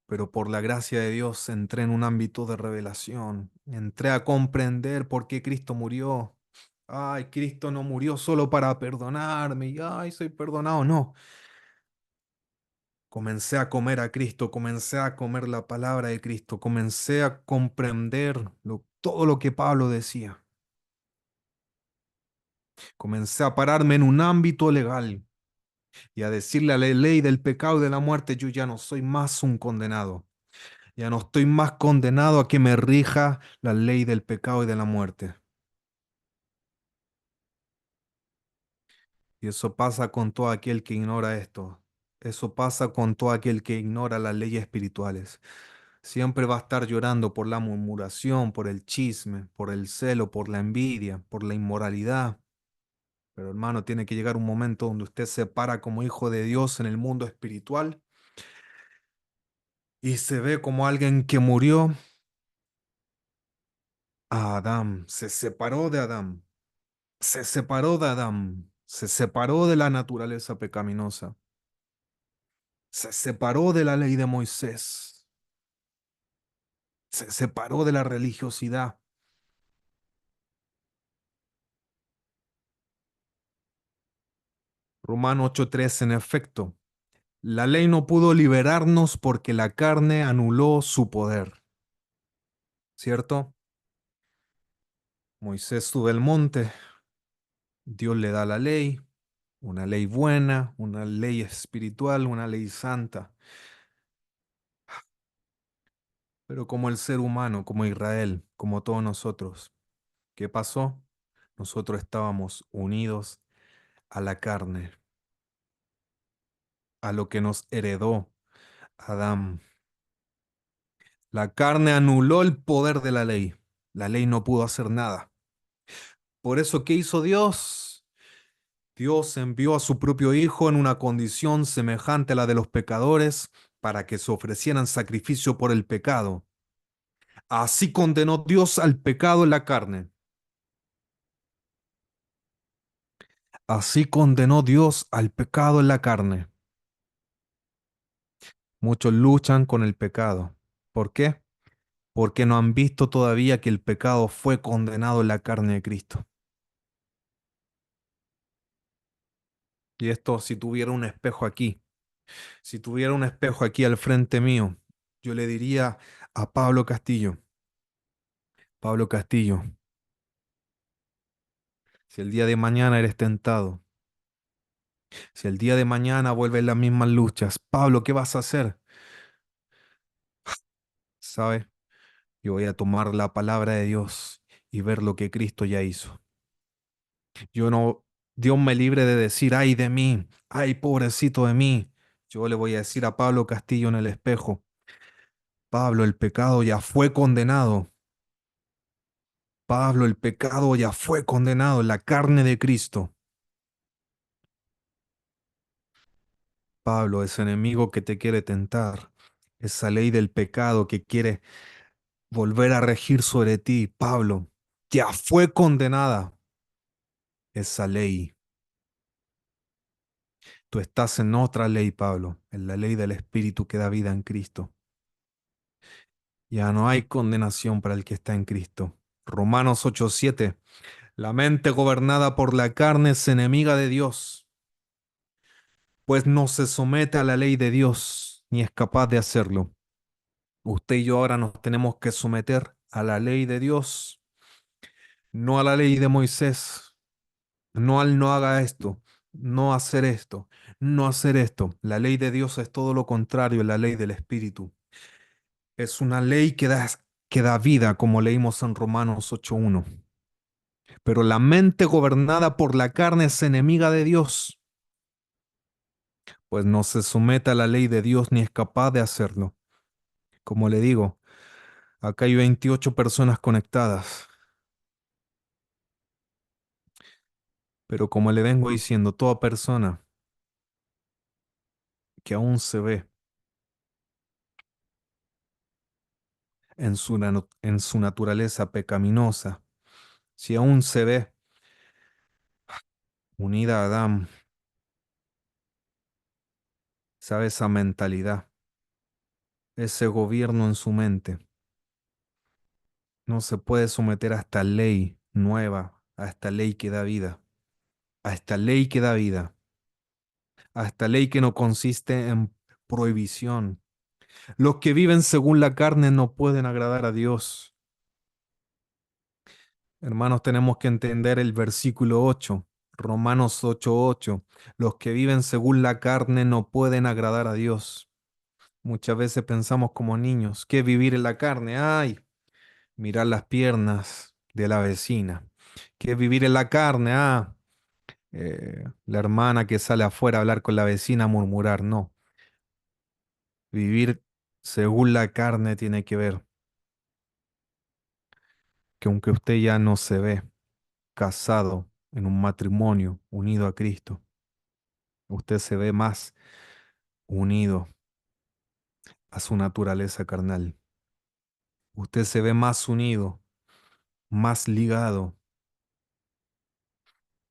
A: pero por la gracia de Dios entré en un ámbito de revelación. Entré a comprender por qué Cristo murió. Ay, Cristo no murió solo para perdonarme y ay, soy perdonado. No, comencé a comer a Cristo, comencé a comer la palabra de Cristo, comencé a comprender todo lo que Pablo decía. Comencé a pararme en un ámbito legal y a decirle a la ley del pecado y de la muerte, yo ya no soy más un condenado. Ya no estoy más condenado a que me rija la ley del pecado y de la muerte. Y eso pasa con todo aquel que ignora esto. Eso pasa con todo aquel que ignora las leyes espirituales. Siempre va a estar llorando por la murmuración, por el chisme, por el celo, por la envidia, por la inmoralidad. Pero hermano, tiene que llegar un momento donde usted se para como hijo de Dios en el mundo espiritual y se ve como alguien que murió a Adán, se separó de Adán, se separó de Adán, se separó de la naturaleza pecaminosa, se separó de la ley de Moisés, se separó de la religiosidad. Romano 8:3, en efecto, la ley no pudo liberarnos porque la carne anuló su poder, ¿cierto? Moisés sube al monte, Dios le da la ley, una ley buena, una ley espiritual, una ley santa. Pero como el ser humano, como Israel, como todos nosotros, ¿qué pasó? Nosotros estábamos unidos a la carne, a lo que nos heredó Adán. La carne anuló el poder de la ley. La ley no pudo hacer nada. Por eso, ¿qué hizo Dios? Dios envió a su propio Hijo en una condición semejante a la de los pecadores para que se ofrecieran sacrificio por el pecado. Así condenó Dios al pecado en la carne. Así condenó Dios al pecado en la carne. Muchos luchan con el pecado. ¿Por qué? Porque no han visto todavía que el pecado fue condenado en la carne de Cristo. Y esto, si tuviera un espejo aquí, si tuviera un espejo aquí al frente mío, yo le diría a Pablo Castillo, si el día de mañana eres tentado, si el día de mañana vuelven las mismas luchas, Pablo, ¿qué vas a hacer? ¿Sabes? Yo voy a tomar la palabra de Dios y ver lo que Cristo ya hizo. Yo no, Dios me libre de decir, ay de mí, ay pobrecito de mí. Yo le voy a decir a Pablo Castillo en el espejo, Pablo, el pecado ya fue condenado. Pablo, el pecado ya fue condenado en la carne de Cristo. Pablo, ese enemigo que te quiere tentar, esa ley del pecado que quiere volver a regir sobre ti, Pablo, ya fue condenada esa ley. Tú estás en otra ley, Pablo, en la ley del Espíritu que da vida en Cristo. Ya no hay condenación para el que está en Cristo. Romanos 8:7. La mente gobernada por la carne es enemiga de Dios, pues no se somete a la ley de Dios, ni es capaz de hacerlo. Usted y yo ahora nos tenemos que someter a la ley de Dios, no a la ley de Moisés, no al no haga esto, no hacer esto, no hacer esto. La ley de Dios es todo lo contrario, la ley del Espíritu. Es una ley que da vida, como leímos en Romanos 8:1. Pero la mente gobernada por la carne es enemiga de Dios, pues no se somete a la ley de Dios ni es capaz de hacerlo. Como le digo, acá hay 28 personas conectadas, pero como le vengo diciendo, toda persona que aún se ve en su naturaleza pecaminosa, si aún se ve unida a Adán, sabe esa mentalidad, ese gobierno en su mente. No se puede someter a esta ley nueva, a esta ley que da vida, a esta ley que da vida, a esta ley que no consiste en prohibición. Los que viven según la carne no pueden agradar a Dios. Hermanos, tenemos que entender el versículo 8, Romanos 8:8. Los que viven según la carne no pueden agradar a Dios. Muchas veces pensamos como niños, ¿qué es vivir en la carne? Ay, mirar las piernas de la vecina. ¿Qué es vivir en la carne? La hermana que sale afuera a hablar con la vecina, a murmurar. No, vivir según la carne tiene que ver que aunque usted ya no se ve casado en un matrimonio unido a Cristo, usted se ve más unido a su naturaleza carnal. Usted se ve más unido, más ligado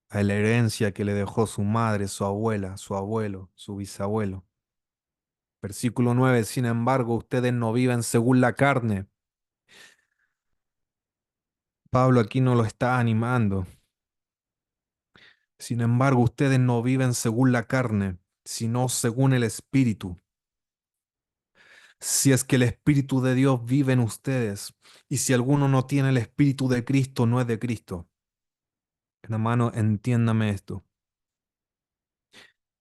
A: a la herencia que le dejó su madre, su abuela, su abuelo, su bisabuelo. Versículo 9. Sin embargo, ustedes no viven según la carne. Pablo aquí no lo está animando. Sin embargo, ustedes no viven según la carne, sino según el Espíritu. Si es que el Espíritu de Dios vive en ustedes, y si alguno no tiene el Espíritu de Cristo, no es de Cristo. Hermano, entiéndame esto,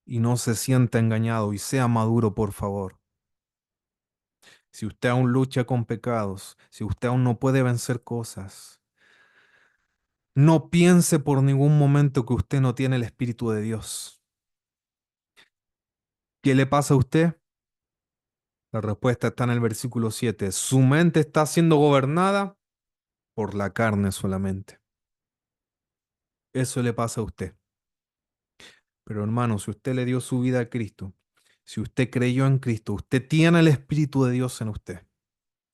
A: y no se sienta engañado, y sea maduro, por favor. Si usted aún lucha con pecados, si usted aún no puede vencer cosas, no piense por ningún momento que usted no tiene el Espíritu de Dios. ¿Qué le pasa a usted? La respuesta está en el versículo 7. Su mente está siendo gobernada por la carne solamente. Eso le pasa a usted. Pero hermano, si usted le dio su vida a Cristo, si usted creyó en Cristo, usted tiene el Espíritu de Dios en usted.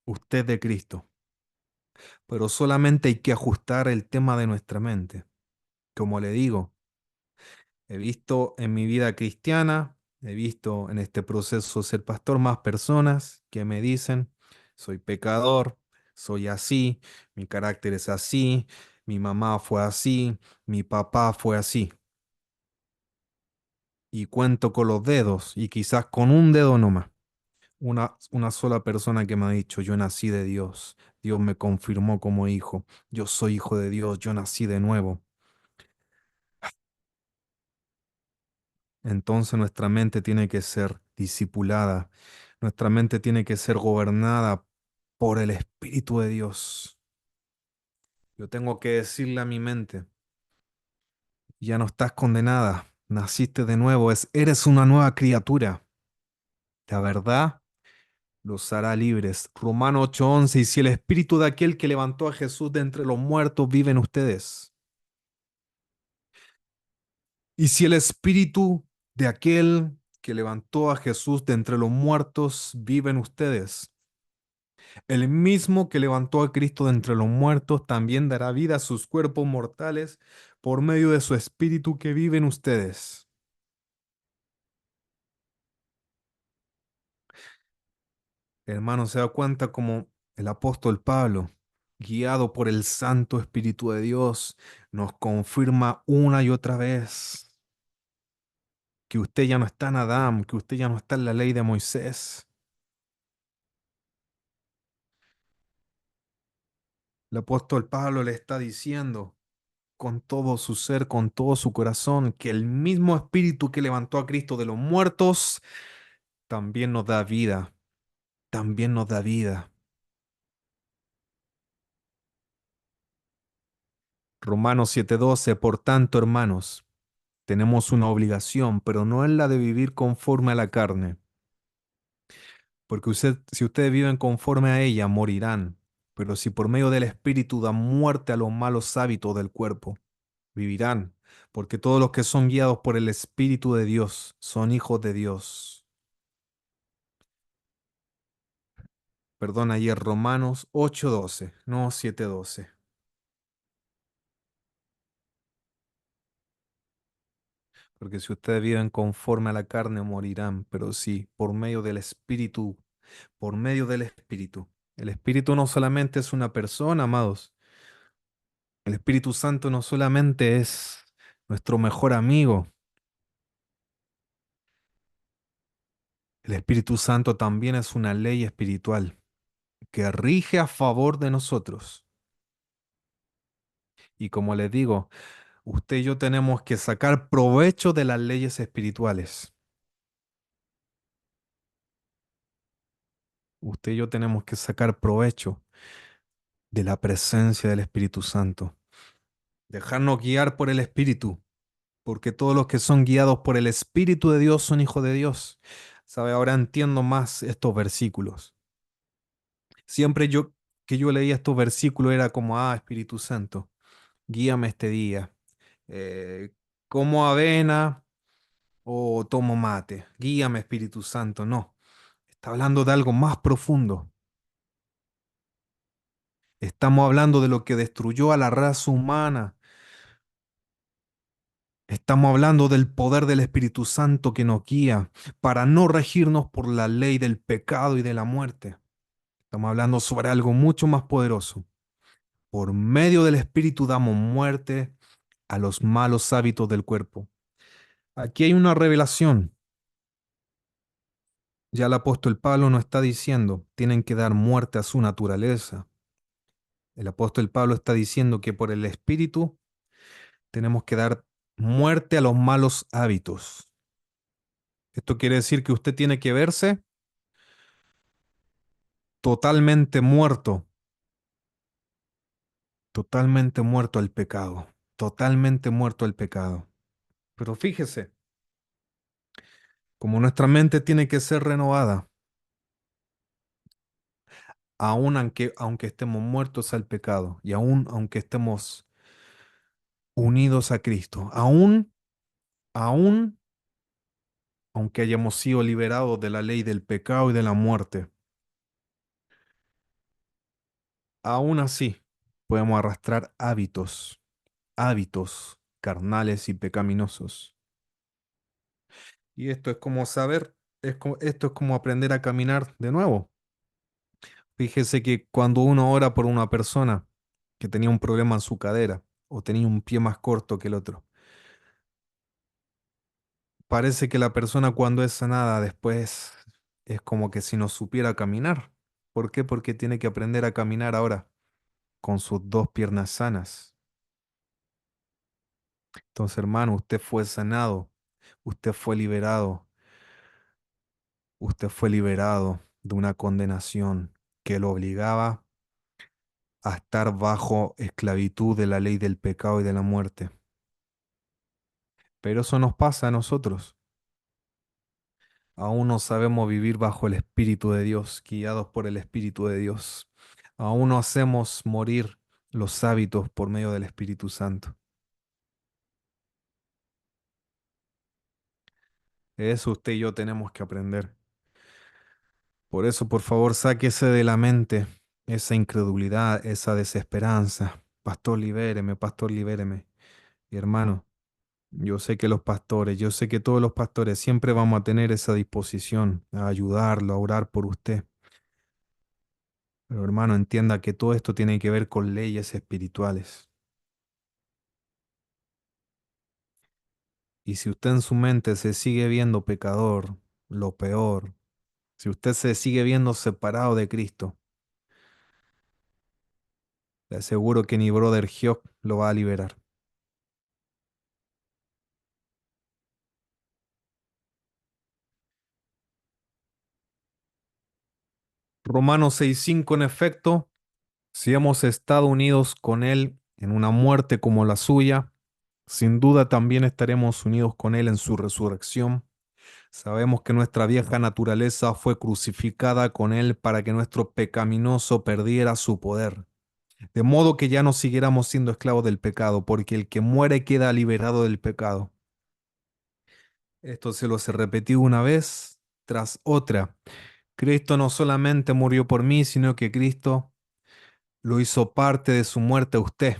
A: Usted de Cristo. Pero solamente hay que ajustar el tema de nuestra mente. Como le digo, he visto en mi vida cristiana, he visto en este proceso ser pastor más personas que me dicen, soy pecador, soy así, mi carácter es así, mi mamá fue así, mi papá fue así. Y cuento con los dedos y quizás con un dedo nomás. Una sola persona que me ha dicho, yo nací de Dios, Dios me confirmó como hijo, yo soy hijo de Dios, yo nací de nuevo. Entonces nuestra mente tiene que ser discipulada, nuestra mente tiene que ser gobernada por el Espíritu de Dios. Yo tengo que decirle a mi mente, ya no estás condenada, naciste de nuevo, eres una nueva criatura. La verdad los hará libres. Romano 8:11, y si el Espíritu de aquel que levantó a Jesús de entre los muertos vive en ustedes, y si el Espíritu de aquel que levantó a Jesús de entre los muertos vive en ustedes, el mismo que levantó a Cristo de entre los muertos también dará vida a sus cuerpos mortales por medio de su Espíritu que vive en ustedes. Hermano, se da cuenta como el apóstol Pablo, guiado por el Santo Espíritu de Dios, nos confirma una y otra vez que usted ya no está en Adán, que usted ya no está en la ley de Moisés. El apóstol Pablo le está diciendo con todo su ser, con todo su corazón, que el mismo Espíritu que levantó a Cristo de los muertos también nos da vida, también nos da vida. Romanos 7:12, por tanto, hermanos, tenemos una obligación, pero no es la de vivir conforme a la carne, porque si ustedes viven conforme a ella, morirán, pero si por medio del Espíritu dan muerte a los malos hábitos del cuerpo, vivirán, porque todos los que son guiados por el Espíritu de Dios son hijos de Dios. Perdón, ayer Romanos 8:12, no 7:12. Porque si ustedes viven conforme a la carne, morirán, pero si por medio del Espíritu por medio del Espíritu. El Espíritu no solamente es una persona, amados. El Espíritu Santo no solamente es nuestro mejor amigo. El Espíritu Santo también es una ley espiritual que rige a favor de nosotros. Y como les digo, usted y yo tenemos que sacar provecho de las leyes espirituales. Usted y yo tenemos que sacar provecho de la presencia del Espíritu Santo. Dejarnos guiar por el Espíritu, porque todos los que son guiados por el Espíritu de Dios son hijos de Dios. ¿Sabe? Ahora entiendo más estos versículos. Siempre que yo leía estos versículos era como, Espíritu Santo, guíame este día. Eh, como avena o tomo mate. Guíame, Espíritu Santo. No, está hablando de algo más profundo. Estamos hablando de lo que destruyó a la raza humana. Estamos hablando del poder del Espíritu Santo que nos guía para no regirnos por la ley del pecado y de la muerte. Estamos hablando sobre algo mucho más poderoso. Por medio del Espíritu damos muerte a los malos hábitos del cuerpo. Aquí hay una revelación. Ya el apóstol Pablo nos está diciendo, tienen que dar muerte a su naturaleza. El apóstol Pablo está diciendo que por el Espíritu tenemos que dar muerte a los malos hábitos. Esto quiere decir que usted tiene que verse totalmente muerto al pecado, totalmente muerto al pecado. Pero fíjese, como nuestra mente tiene que ser renovada, aun aunque estemos muertos al pecado y aun aunque estemos unidos a Cristo, aun aunque hayamos sido liberados de la ley del pecado y de la muerte, aún así podemos arrastrar hábitos carnales y pecaminosos. Y esto es como saber, esto es como aprender a caminar de nuevo. Fíjese que cuando uno ora por una persona que tenía un problema en su cadera o tenía un pie más corto que el otro, parece que la persona cuando es sanada después es como que si no supiera caminar. ¿Por qué? Porque tiene que aprender a caminar ahora con sus dos piernas sanas. Entonces, hermano, usted fue sanado, usted fue liberado, usted fue liberado de una condenación que lo obligaba a estar bajo esclavitud de la ley del pecado y de la muerte. Pero eso nos pasa a nosotros. Aún no sabemos vivir bajo el Espíritu de Dios, guiados por el Espíritu de Dios. Aún no hacemos morir los hábitos por medio del Espíritu Santo. Eso usted y yo tenemos que aprender. Por eso, por favor, sáquese de la mente esa incredulidad, esa desesperanza. Pastor, libéreme. Y hermano, yo sé que los pastores, yo sé que todos los pastores siempre vamos a tener esa disposición a ayudarlo, a orar por usted. Pero hermano, entienda que todo esto tiene que ver con leyes espirituales. Y si usted en su mente se sigue viendo pecador, lo peor, si usted se sigue viendo separado de Cristo, le aseguro que ni Brother Job lo va a liberar. Romanos 6:5 en efecto, si hemos estado unidos con Él en una muerte como la suya, sin duda también estaremos unidos con Él en su resurrección. Sabemos que nuestra vieja naturaleza fue crucificada con Él para que nuestro pecaminoso perdiera su poder, de modo que ya no siguiéramos siendo esclavos del pecado, porque el que muere queda liberado del pecado. Esto se lo he repetido una vez tras otra. Cristo no solamente murió por mí, sino que Cristo lo hizo parte de su muerte a usted.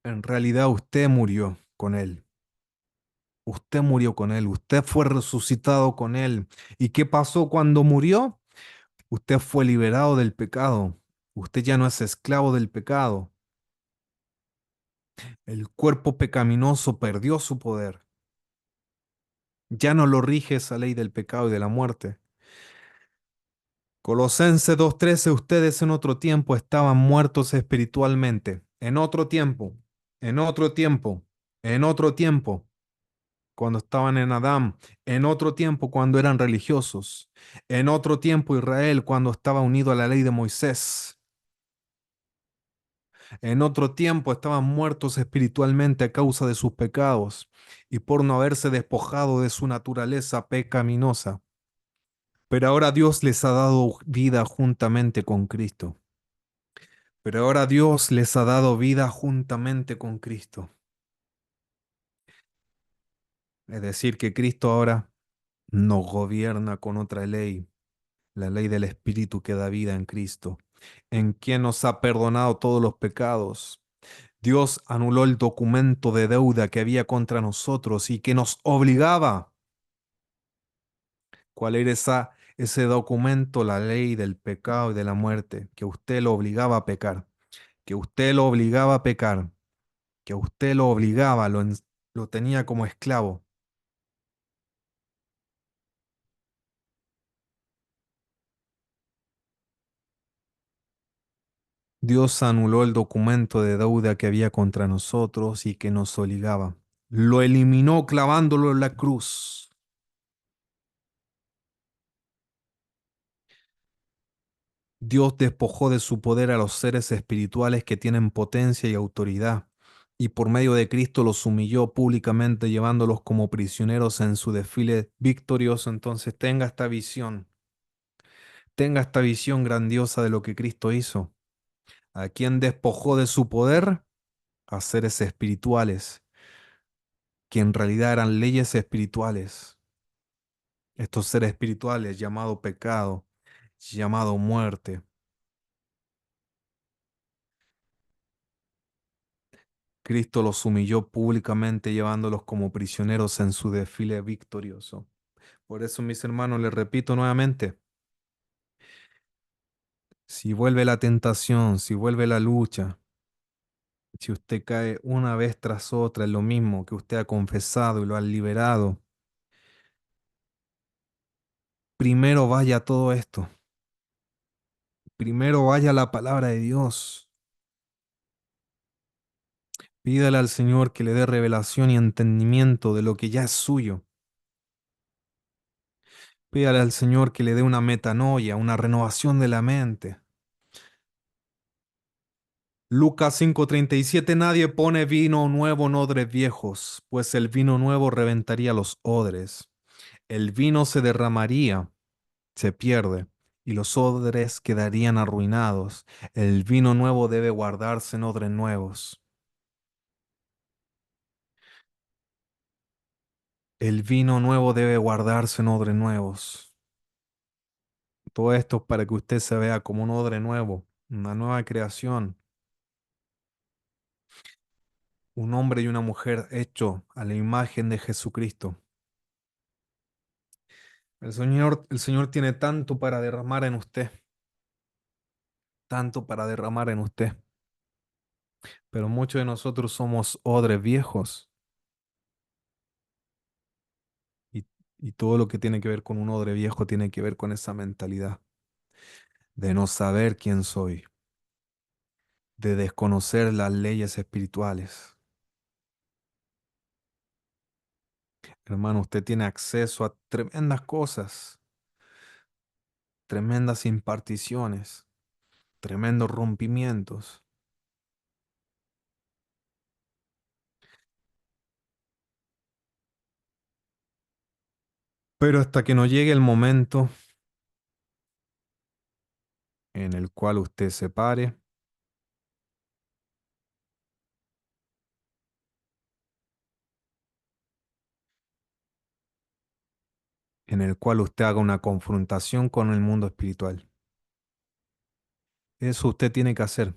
A: En realidad usted murió con Él. Usted murió con Él, usted fue resucitado con Él. ¿Y qué pasó cuando murió? Usted fue liberado del pecado. Usted ya no es esclavo del pecado. El cuerpo pecaminoso perdió su poder. Ya no lo rige esa ley del pecado y de la muerte. Colosenses 2:13, ustedes en otro tiempo estaban muertos espiritualmente. En otro tiempo, en otro tiempo, en otro tiempo, cuando estaban en Adán, en otro tiempo cuando eran religiosos, en otro tiempo Israel cuando estaba unido a la ley de Moisés, en otro tiempo estaban muertos espiritualmente a causa de sus pecados y por no haberse despojado de su naturaleza pecaminosa. Pero ahora Dios les ha dado vida juntamente con Cristo. Pero ahora Dios les ha dado vida juntamente con Cristo. Es decir, que Cristo ahora nos gobierna con otra ley, la ley del Espíritu que da vida en Cristo, en quien nos ha perdonado todos los pecados. Dios anuló el documento de deuda que había contra nosotros y que nos obligaba. ¿Cuál era ese documento? La ley del pecado y de la muerte, que usted lo obligaba a pecar, que usted lo obligaba a pecar, que usted lo obligaba, lo tenía como esclavo. Dios anuló el documento de deuda que había contra nosotros y que nos obligaba. Lo eliminó clavándolo en la cruz. Dios despojó de su poder a los seres espirituales que tienen potencia y autoridad, y por medio de Cristo los humilló públicamente llevándolos como prisioneros en su desfile victorioso. Entonces tenga esta visión grandiosa de lo que Cristo hizo. ¿A quien despojó de su poder? A seres espirituales, que en realidad eran leyes espirituales. Estos seres espirituales llamado pecado, llamado muerte. Cristo los humilló públicamente llevándolos como prisioneros en su desfile victorioso. Por eso, mis hermanos, les repito nuevamente, si vuelve la tentación, si vuelve la lucha, si usted cae una vez tras otra en lo mismo que usted ha confesado y lo ha liberado, primero vaya a todo esto, primero vaya a la palabra de Dios. Pídale al Señor que le dé revelación y entendimiento de lo que ya es suyo. Pídale al Señor que le dé una metanoia, una renovación de la mente. Lucas 5:37, nadie pone vino nuevo en odres viejos, pues el vino nuevo reventaría los odres. El vino se derramaría, se pierde, y los odres quedarían arruinados. El vino nuevo debe guardarse en odres nuevos. El vino nuevo debe guardarse en odres nuevos. Todo esto es para que usted se vea como un odre nuevo, una nueva creación, un hombre y una mujer hecho a la imagen de Jesucristo. El Señor tiene tanto para derramar en usted, tanto para derramar en usted, pero muchos de nosotros somos odres viejos y, y todo lo que tiene que ver con un odre viejo tiene que ver con esa mentalidad de no saber quién soy, de desconocer las leyes espirituales. Hermano, usted tiene acceso a tremendas cosas, tremendas imparticiones, tremendos rompimientos, pero hasta que no llegue el momento en el cual usted se pare, en el cual usted haga una confrontación con el mundo espiritual. Eso usted tiene que hacer.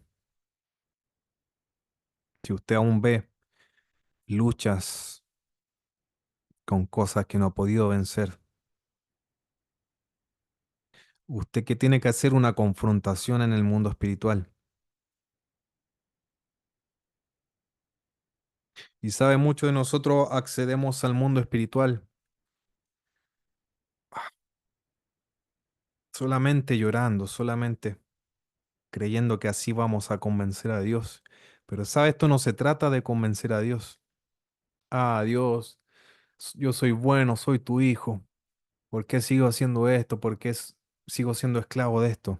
A: Si usted aún ve luchas, con cosas que no ha podido vencer. Usted que tiene que hacer una confrontación en el mundo espiritual. Y sabe, muchos de nosotros accedemos al mundo espiritual solamente llorando, solamente creyendo que así vamos a convencer a Dios. Pero sabe, esto no se trata de convencer a Dios. Ah, Dios, yo soy bueno, soy tu hijo. ¿Por qué sigo haciendo esto? ¿Por qué sigo siendo esclavo de esto?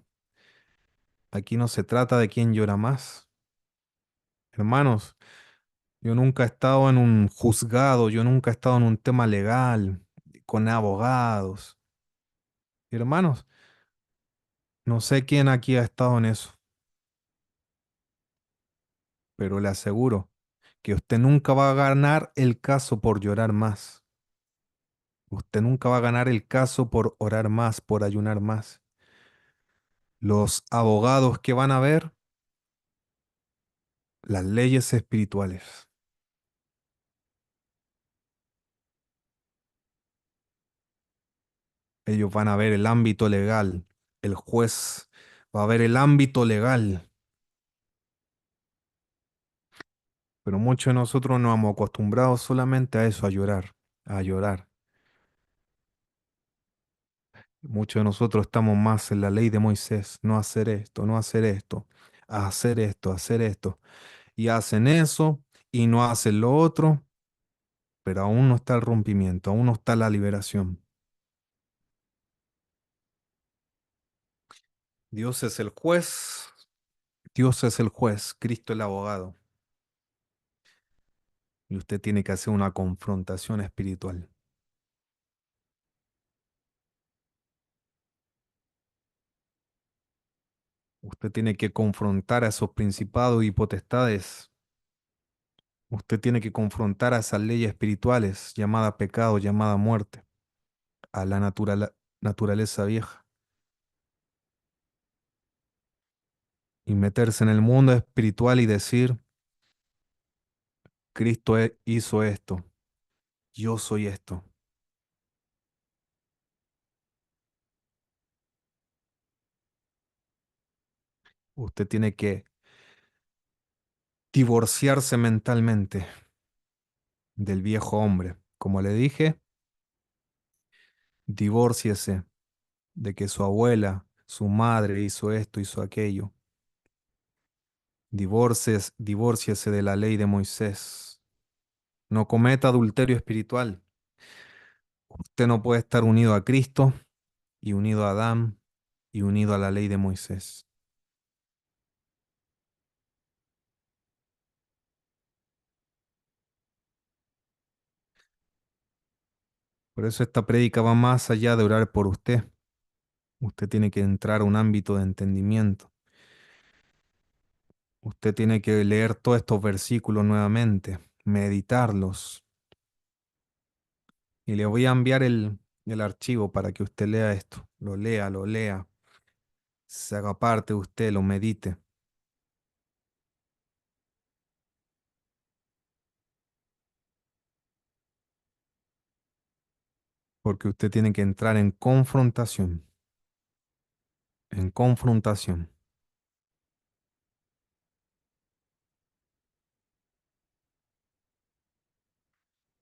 A: Aquí no se trata de quién llora más. Hermanos, yo nunca he estado en un juzgado, yo nunca he estado en un tema legal, con abogados. Hermanos, no sé quién aquí ha estado en eso, pero le aseguro que usted nunca va a ganar el caso por llorar más. Usted nunca va a ganar el caso por orar más, por ayunar más. Los abogados que van a ver las leyes espirituales. Ellos van a ver el ámbito legal. El juez va a ver el ámbito legal. Pero muchos de nosotros nos hemos acostumbrado solamente a eso, a llorar, a llorar. Muchos de nosotros estamos más en la ley de Moisés, no hacer esto, no hacer esto, a hacer esto, hacer esto. Y hacen eso y no hacen lo otro, pero aún no está el rompimiento, aún no está la liberación. Dios es el juez, Dios es el juez, Cristo el abogado. Y usted tiene que hacer una confrontación espiritual. Usted tiene que confrontar a esos principados y potestades. Usted tiene que confrontar a esas leyes espirituales, llamada pecado, llamada muerte, a la naturaleza vieja, y meterse en el mundo espiritual y decir, Cristo hizo esto, yo soy esto. Usted tiene que divorciarse mentalmente del viejo hombre. Como le dije, divórciese de que su abuela, su madre hizo esto, hizo aquello. Divórciese de la ley de Moisés. No cometa adulterio espiritual. Usted no puede estar unido a Cristo y unido a Adán y unido a la ley de Moisés. Por eso esta prédica va más allá de orar por usted. Usted tiene que entrar a un ámbito de entendimiento. Usted tiene que leer todos estos versículos nuevamente, meditarlos. Y le voy a enviar el archivo para que usted lea esto. Lo lea. Se haga parte de usted, lo medite. Porque usted tiene que entrar en confrontación. En confrontación.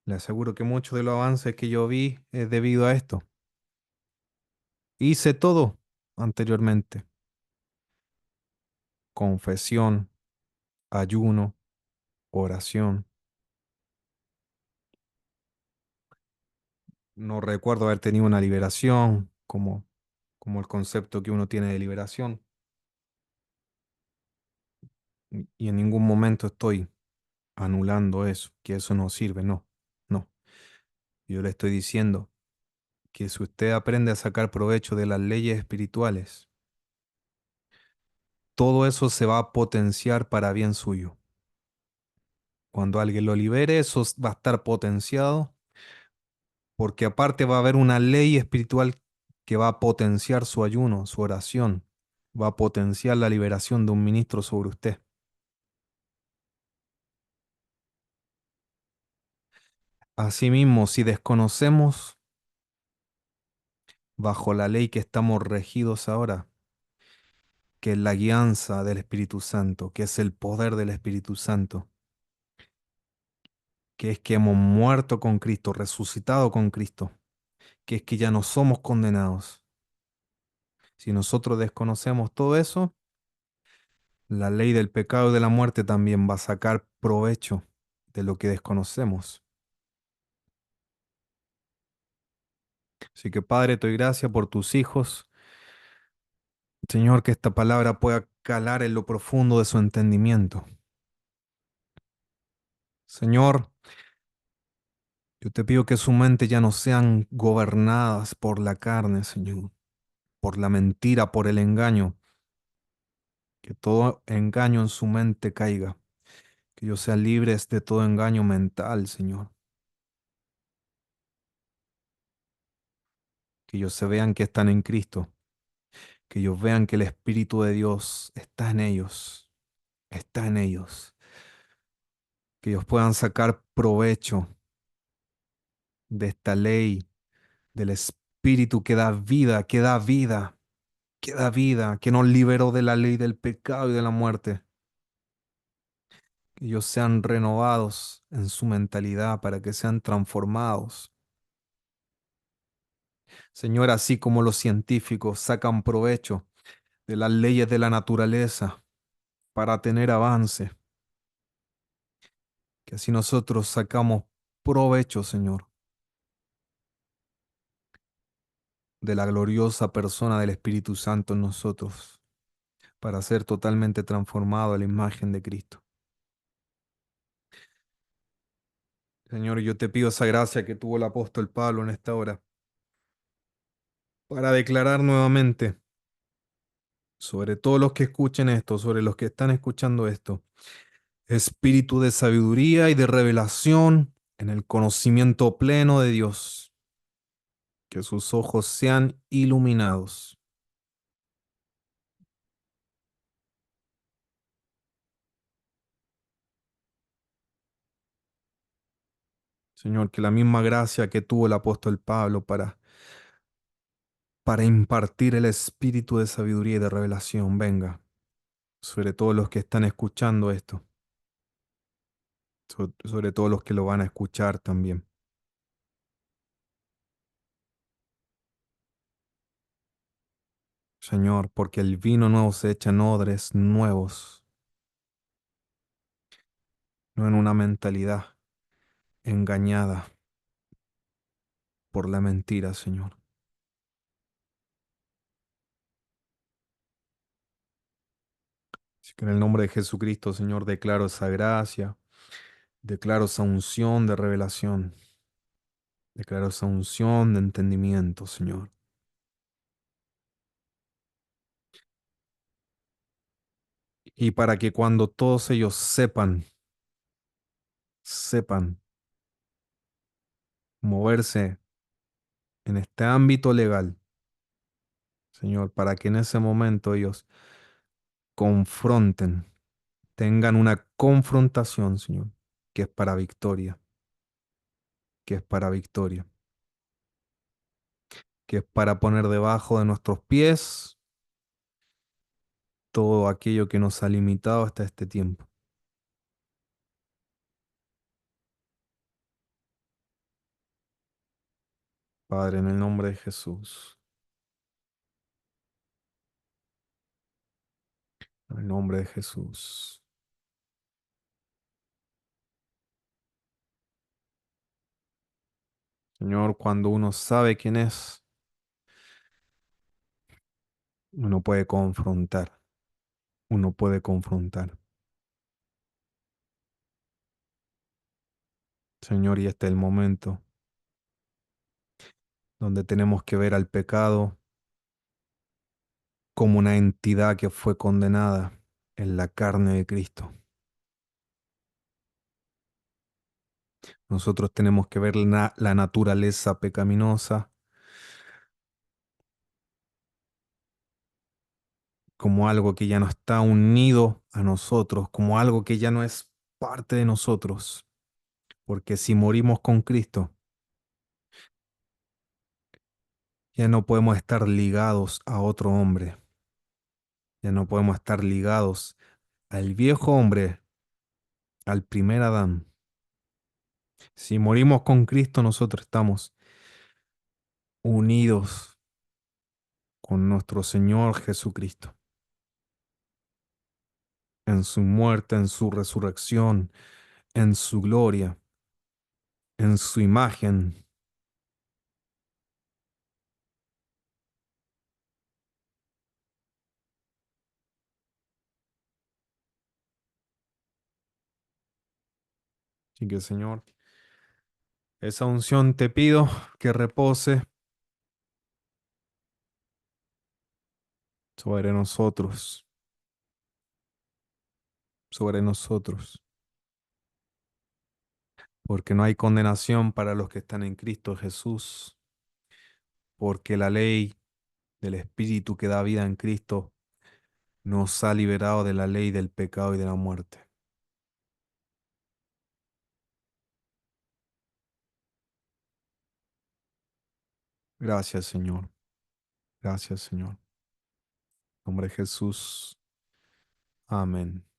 A: Le aseguro que muchos de los avances que yo vi es debido a esto. Hice todo anteriormente. Confesión, ayuno, oración. No recuerdo haber tenido una liberación como el concepto que uno tiene de liberación. Y en ningún momento estoy anulando eso, que eso no sirve, no, no. Yo le estoy diciendo que si usted aprende a sacar provecho de las leyes espirituales, todo eso se va a potenciar para bien suyo. Cuando alguien lo libere, eso va a estar potenciado, porque aparte va a haber una ley espiritual que va a potenciar su ayuno, su oración, va a potenciar la liberación de un ministro sobre usted. Asimismo, si desconocemos bajo la ley que estamos regidos ahora, que es la guianza del Espíritu Santo, que es el poder del Espíritu Santo, que es que hemos muerto con Cristo, resucitado con Cristo, que es que ya no somos condenados. Si nosotros desconocemos todo eso, la ley del pecado y de la muerte también va a sacar provecho de lo que desconocemos. Así que Padre, te doy gracias por tus hijos. Señor, que esta palabra pueda calar en lo profundo de su entendimiento. Señor, yo te pido que su mente ya no sean gobernadas por la carne, Señor, por la mentira, por el engaño, que todo engaño en su mente caiga, que ellos sean libres de todo engaño mental, Señor, que ellos se vean que están en Cristo, que ellos vean que el Espíritu de Dios está en ellos, que ellos puedan sacar provecho de esta ley del Espíritu que da vida, que da vida, que da vida, que nos liberó de la ley del pecado y de la muerte. Que ellos sean renovados en su mentalidad para que sean transformados. Señor, así como los científicos sacan provecho de las leyes de la naturaleza para tener avance, que así nosotros sacamos provecho, Señor, de la gloriosa persona del Espíritu Santo en nosotros, para ser totalmente transformado a la imagen de Cristo. Señor, yo te pido esa gracia que tuvo el apóstol Pablo en esta hora, para declarar nuevamente sobre todos los que escuchen esto, sobre los que están escuchando esto, espíritu de sabiduría y de revelación en el conocimiento pleno de Dios, que sus ojos sean iluminados. Señor, que la misma gracia que tuvo el apóstol Pablo para impartir el espíritu de sabiduría y de revelación venga sobre todos los que están escuchando esto, sobre todos los que lo van a escuchar también. Señor, porque el vino nuevo se echa en odres nuevos, no en una mentalidad engañada por la mentira, Señor. Así que en el nombre de Jesucristo, Señor, declaro esa gracia, declaro esa unción de revelación, declaro esa unción de entendimiento, Señor. Y para que cuando todos ellos sepan moverse en este ámbito legal, Señor, para que en ese momento ellos confronten, tengan una confrontación, Señor, que es para victoria, que es para victoria, que es para poner debajo de nuestros pies todo aquello que nos ha limitado hasta este tiempo. Padre, en el nombre de Jesús, en el nombre de Jesús. Señor, cuando uno sabe quién es, uno puede confrontar, uno puede confrontar. Señor, y este es el momento donde tenemos que ver al pecado como una entidad que fue condenada en la carne de Cristo. Nosotros tenemos que ver la naturaleza pecaminosa como algo que ya no está unido a nosotros, como algo que ya no es parte de nosotros. Porque si morimos con Cristo, ya no podemos estar ligados a otro hombre, ya no podemos estar ligados al viejo hombre, al primer Adán. Si morimos con Cristo, nosotros estamos unidos con nuestro Señor Jesucristo, en su muerte, en su resurrección, en su gloria, en su imagen. Así que, Señor, esa unción te pido que repose sobre nosotros, sobre nosotros, porque no hay condenación para los que están en Cristo Jesús, porque la ley del Espíritu que da vida en Cristo nos ha liberado de la ley del pecado y de la muerte. Gracias, Señor. Gracias, Señor. En nombre de Jesús. Amén.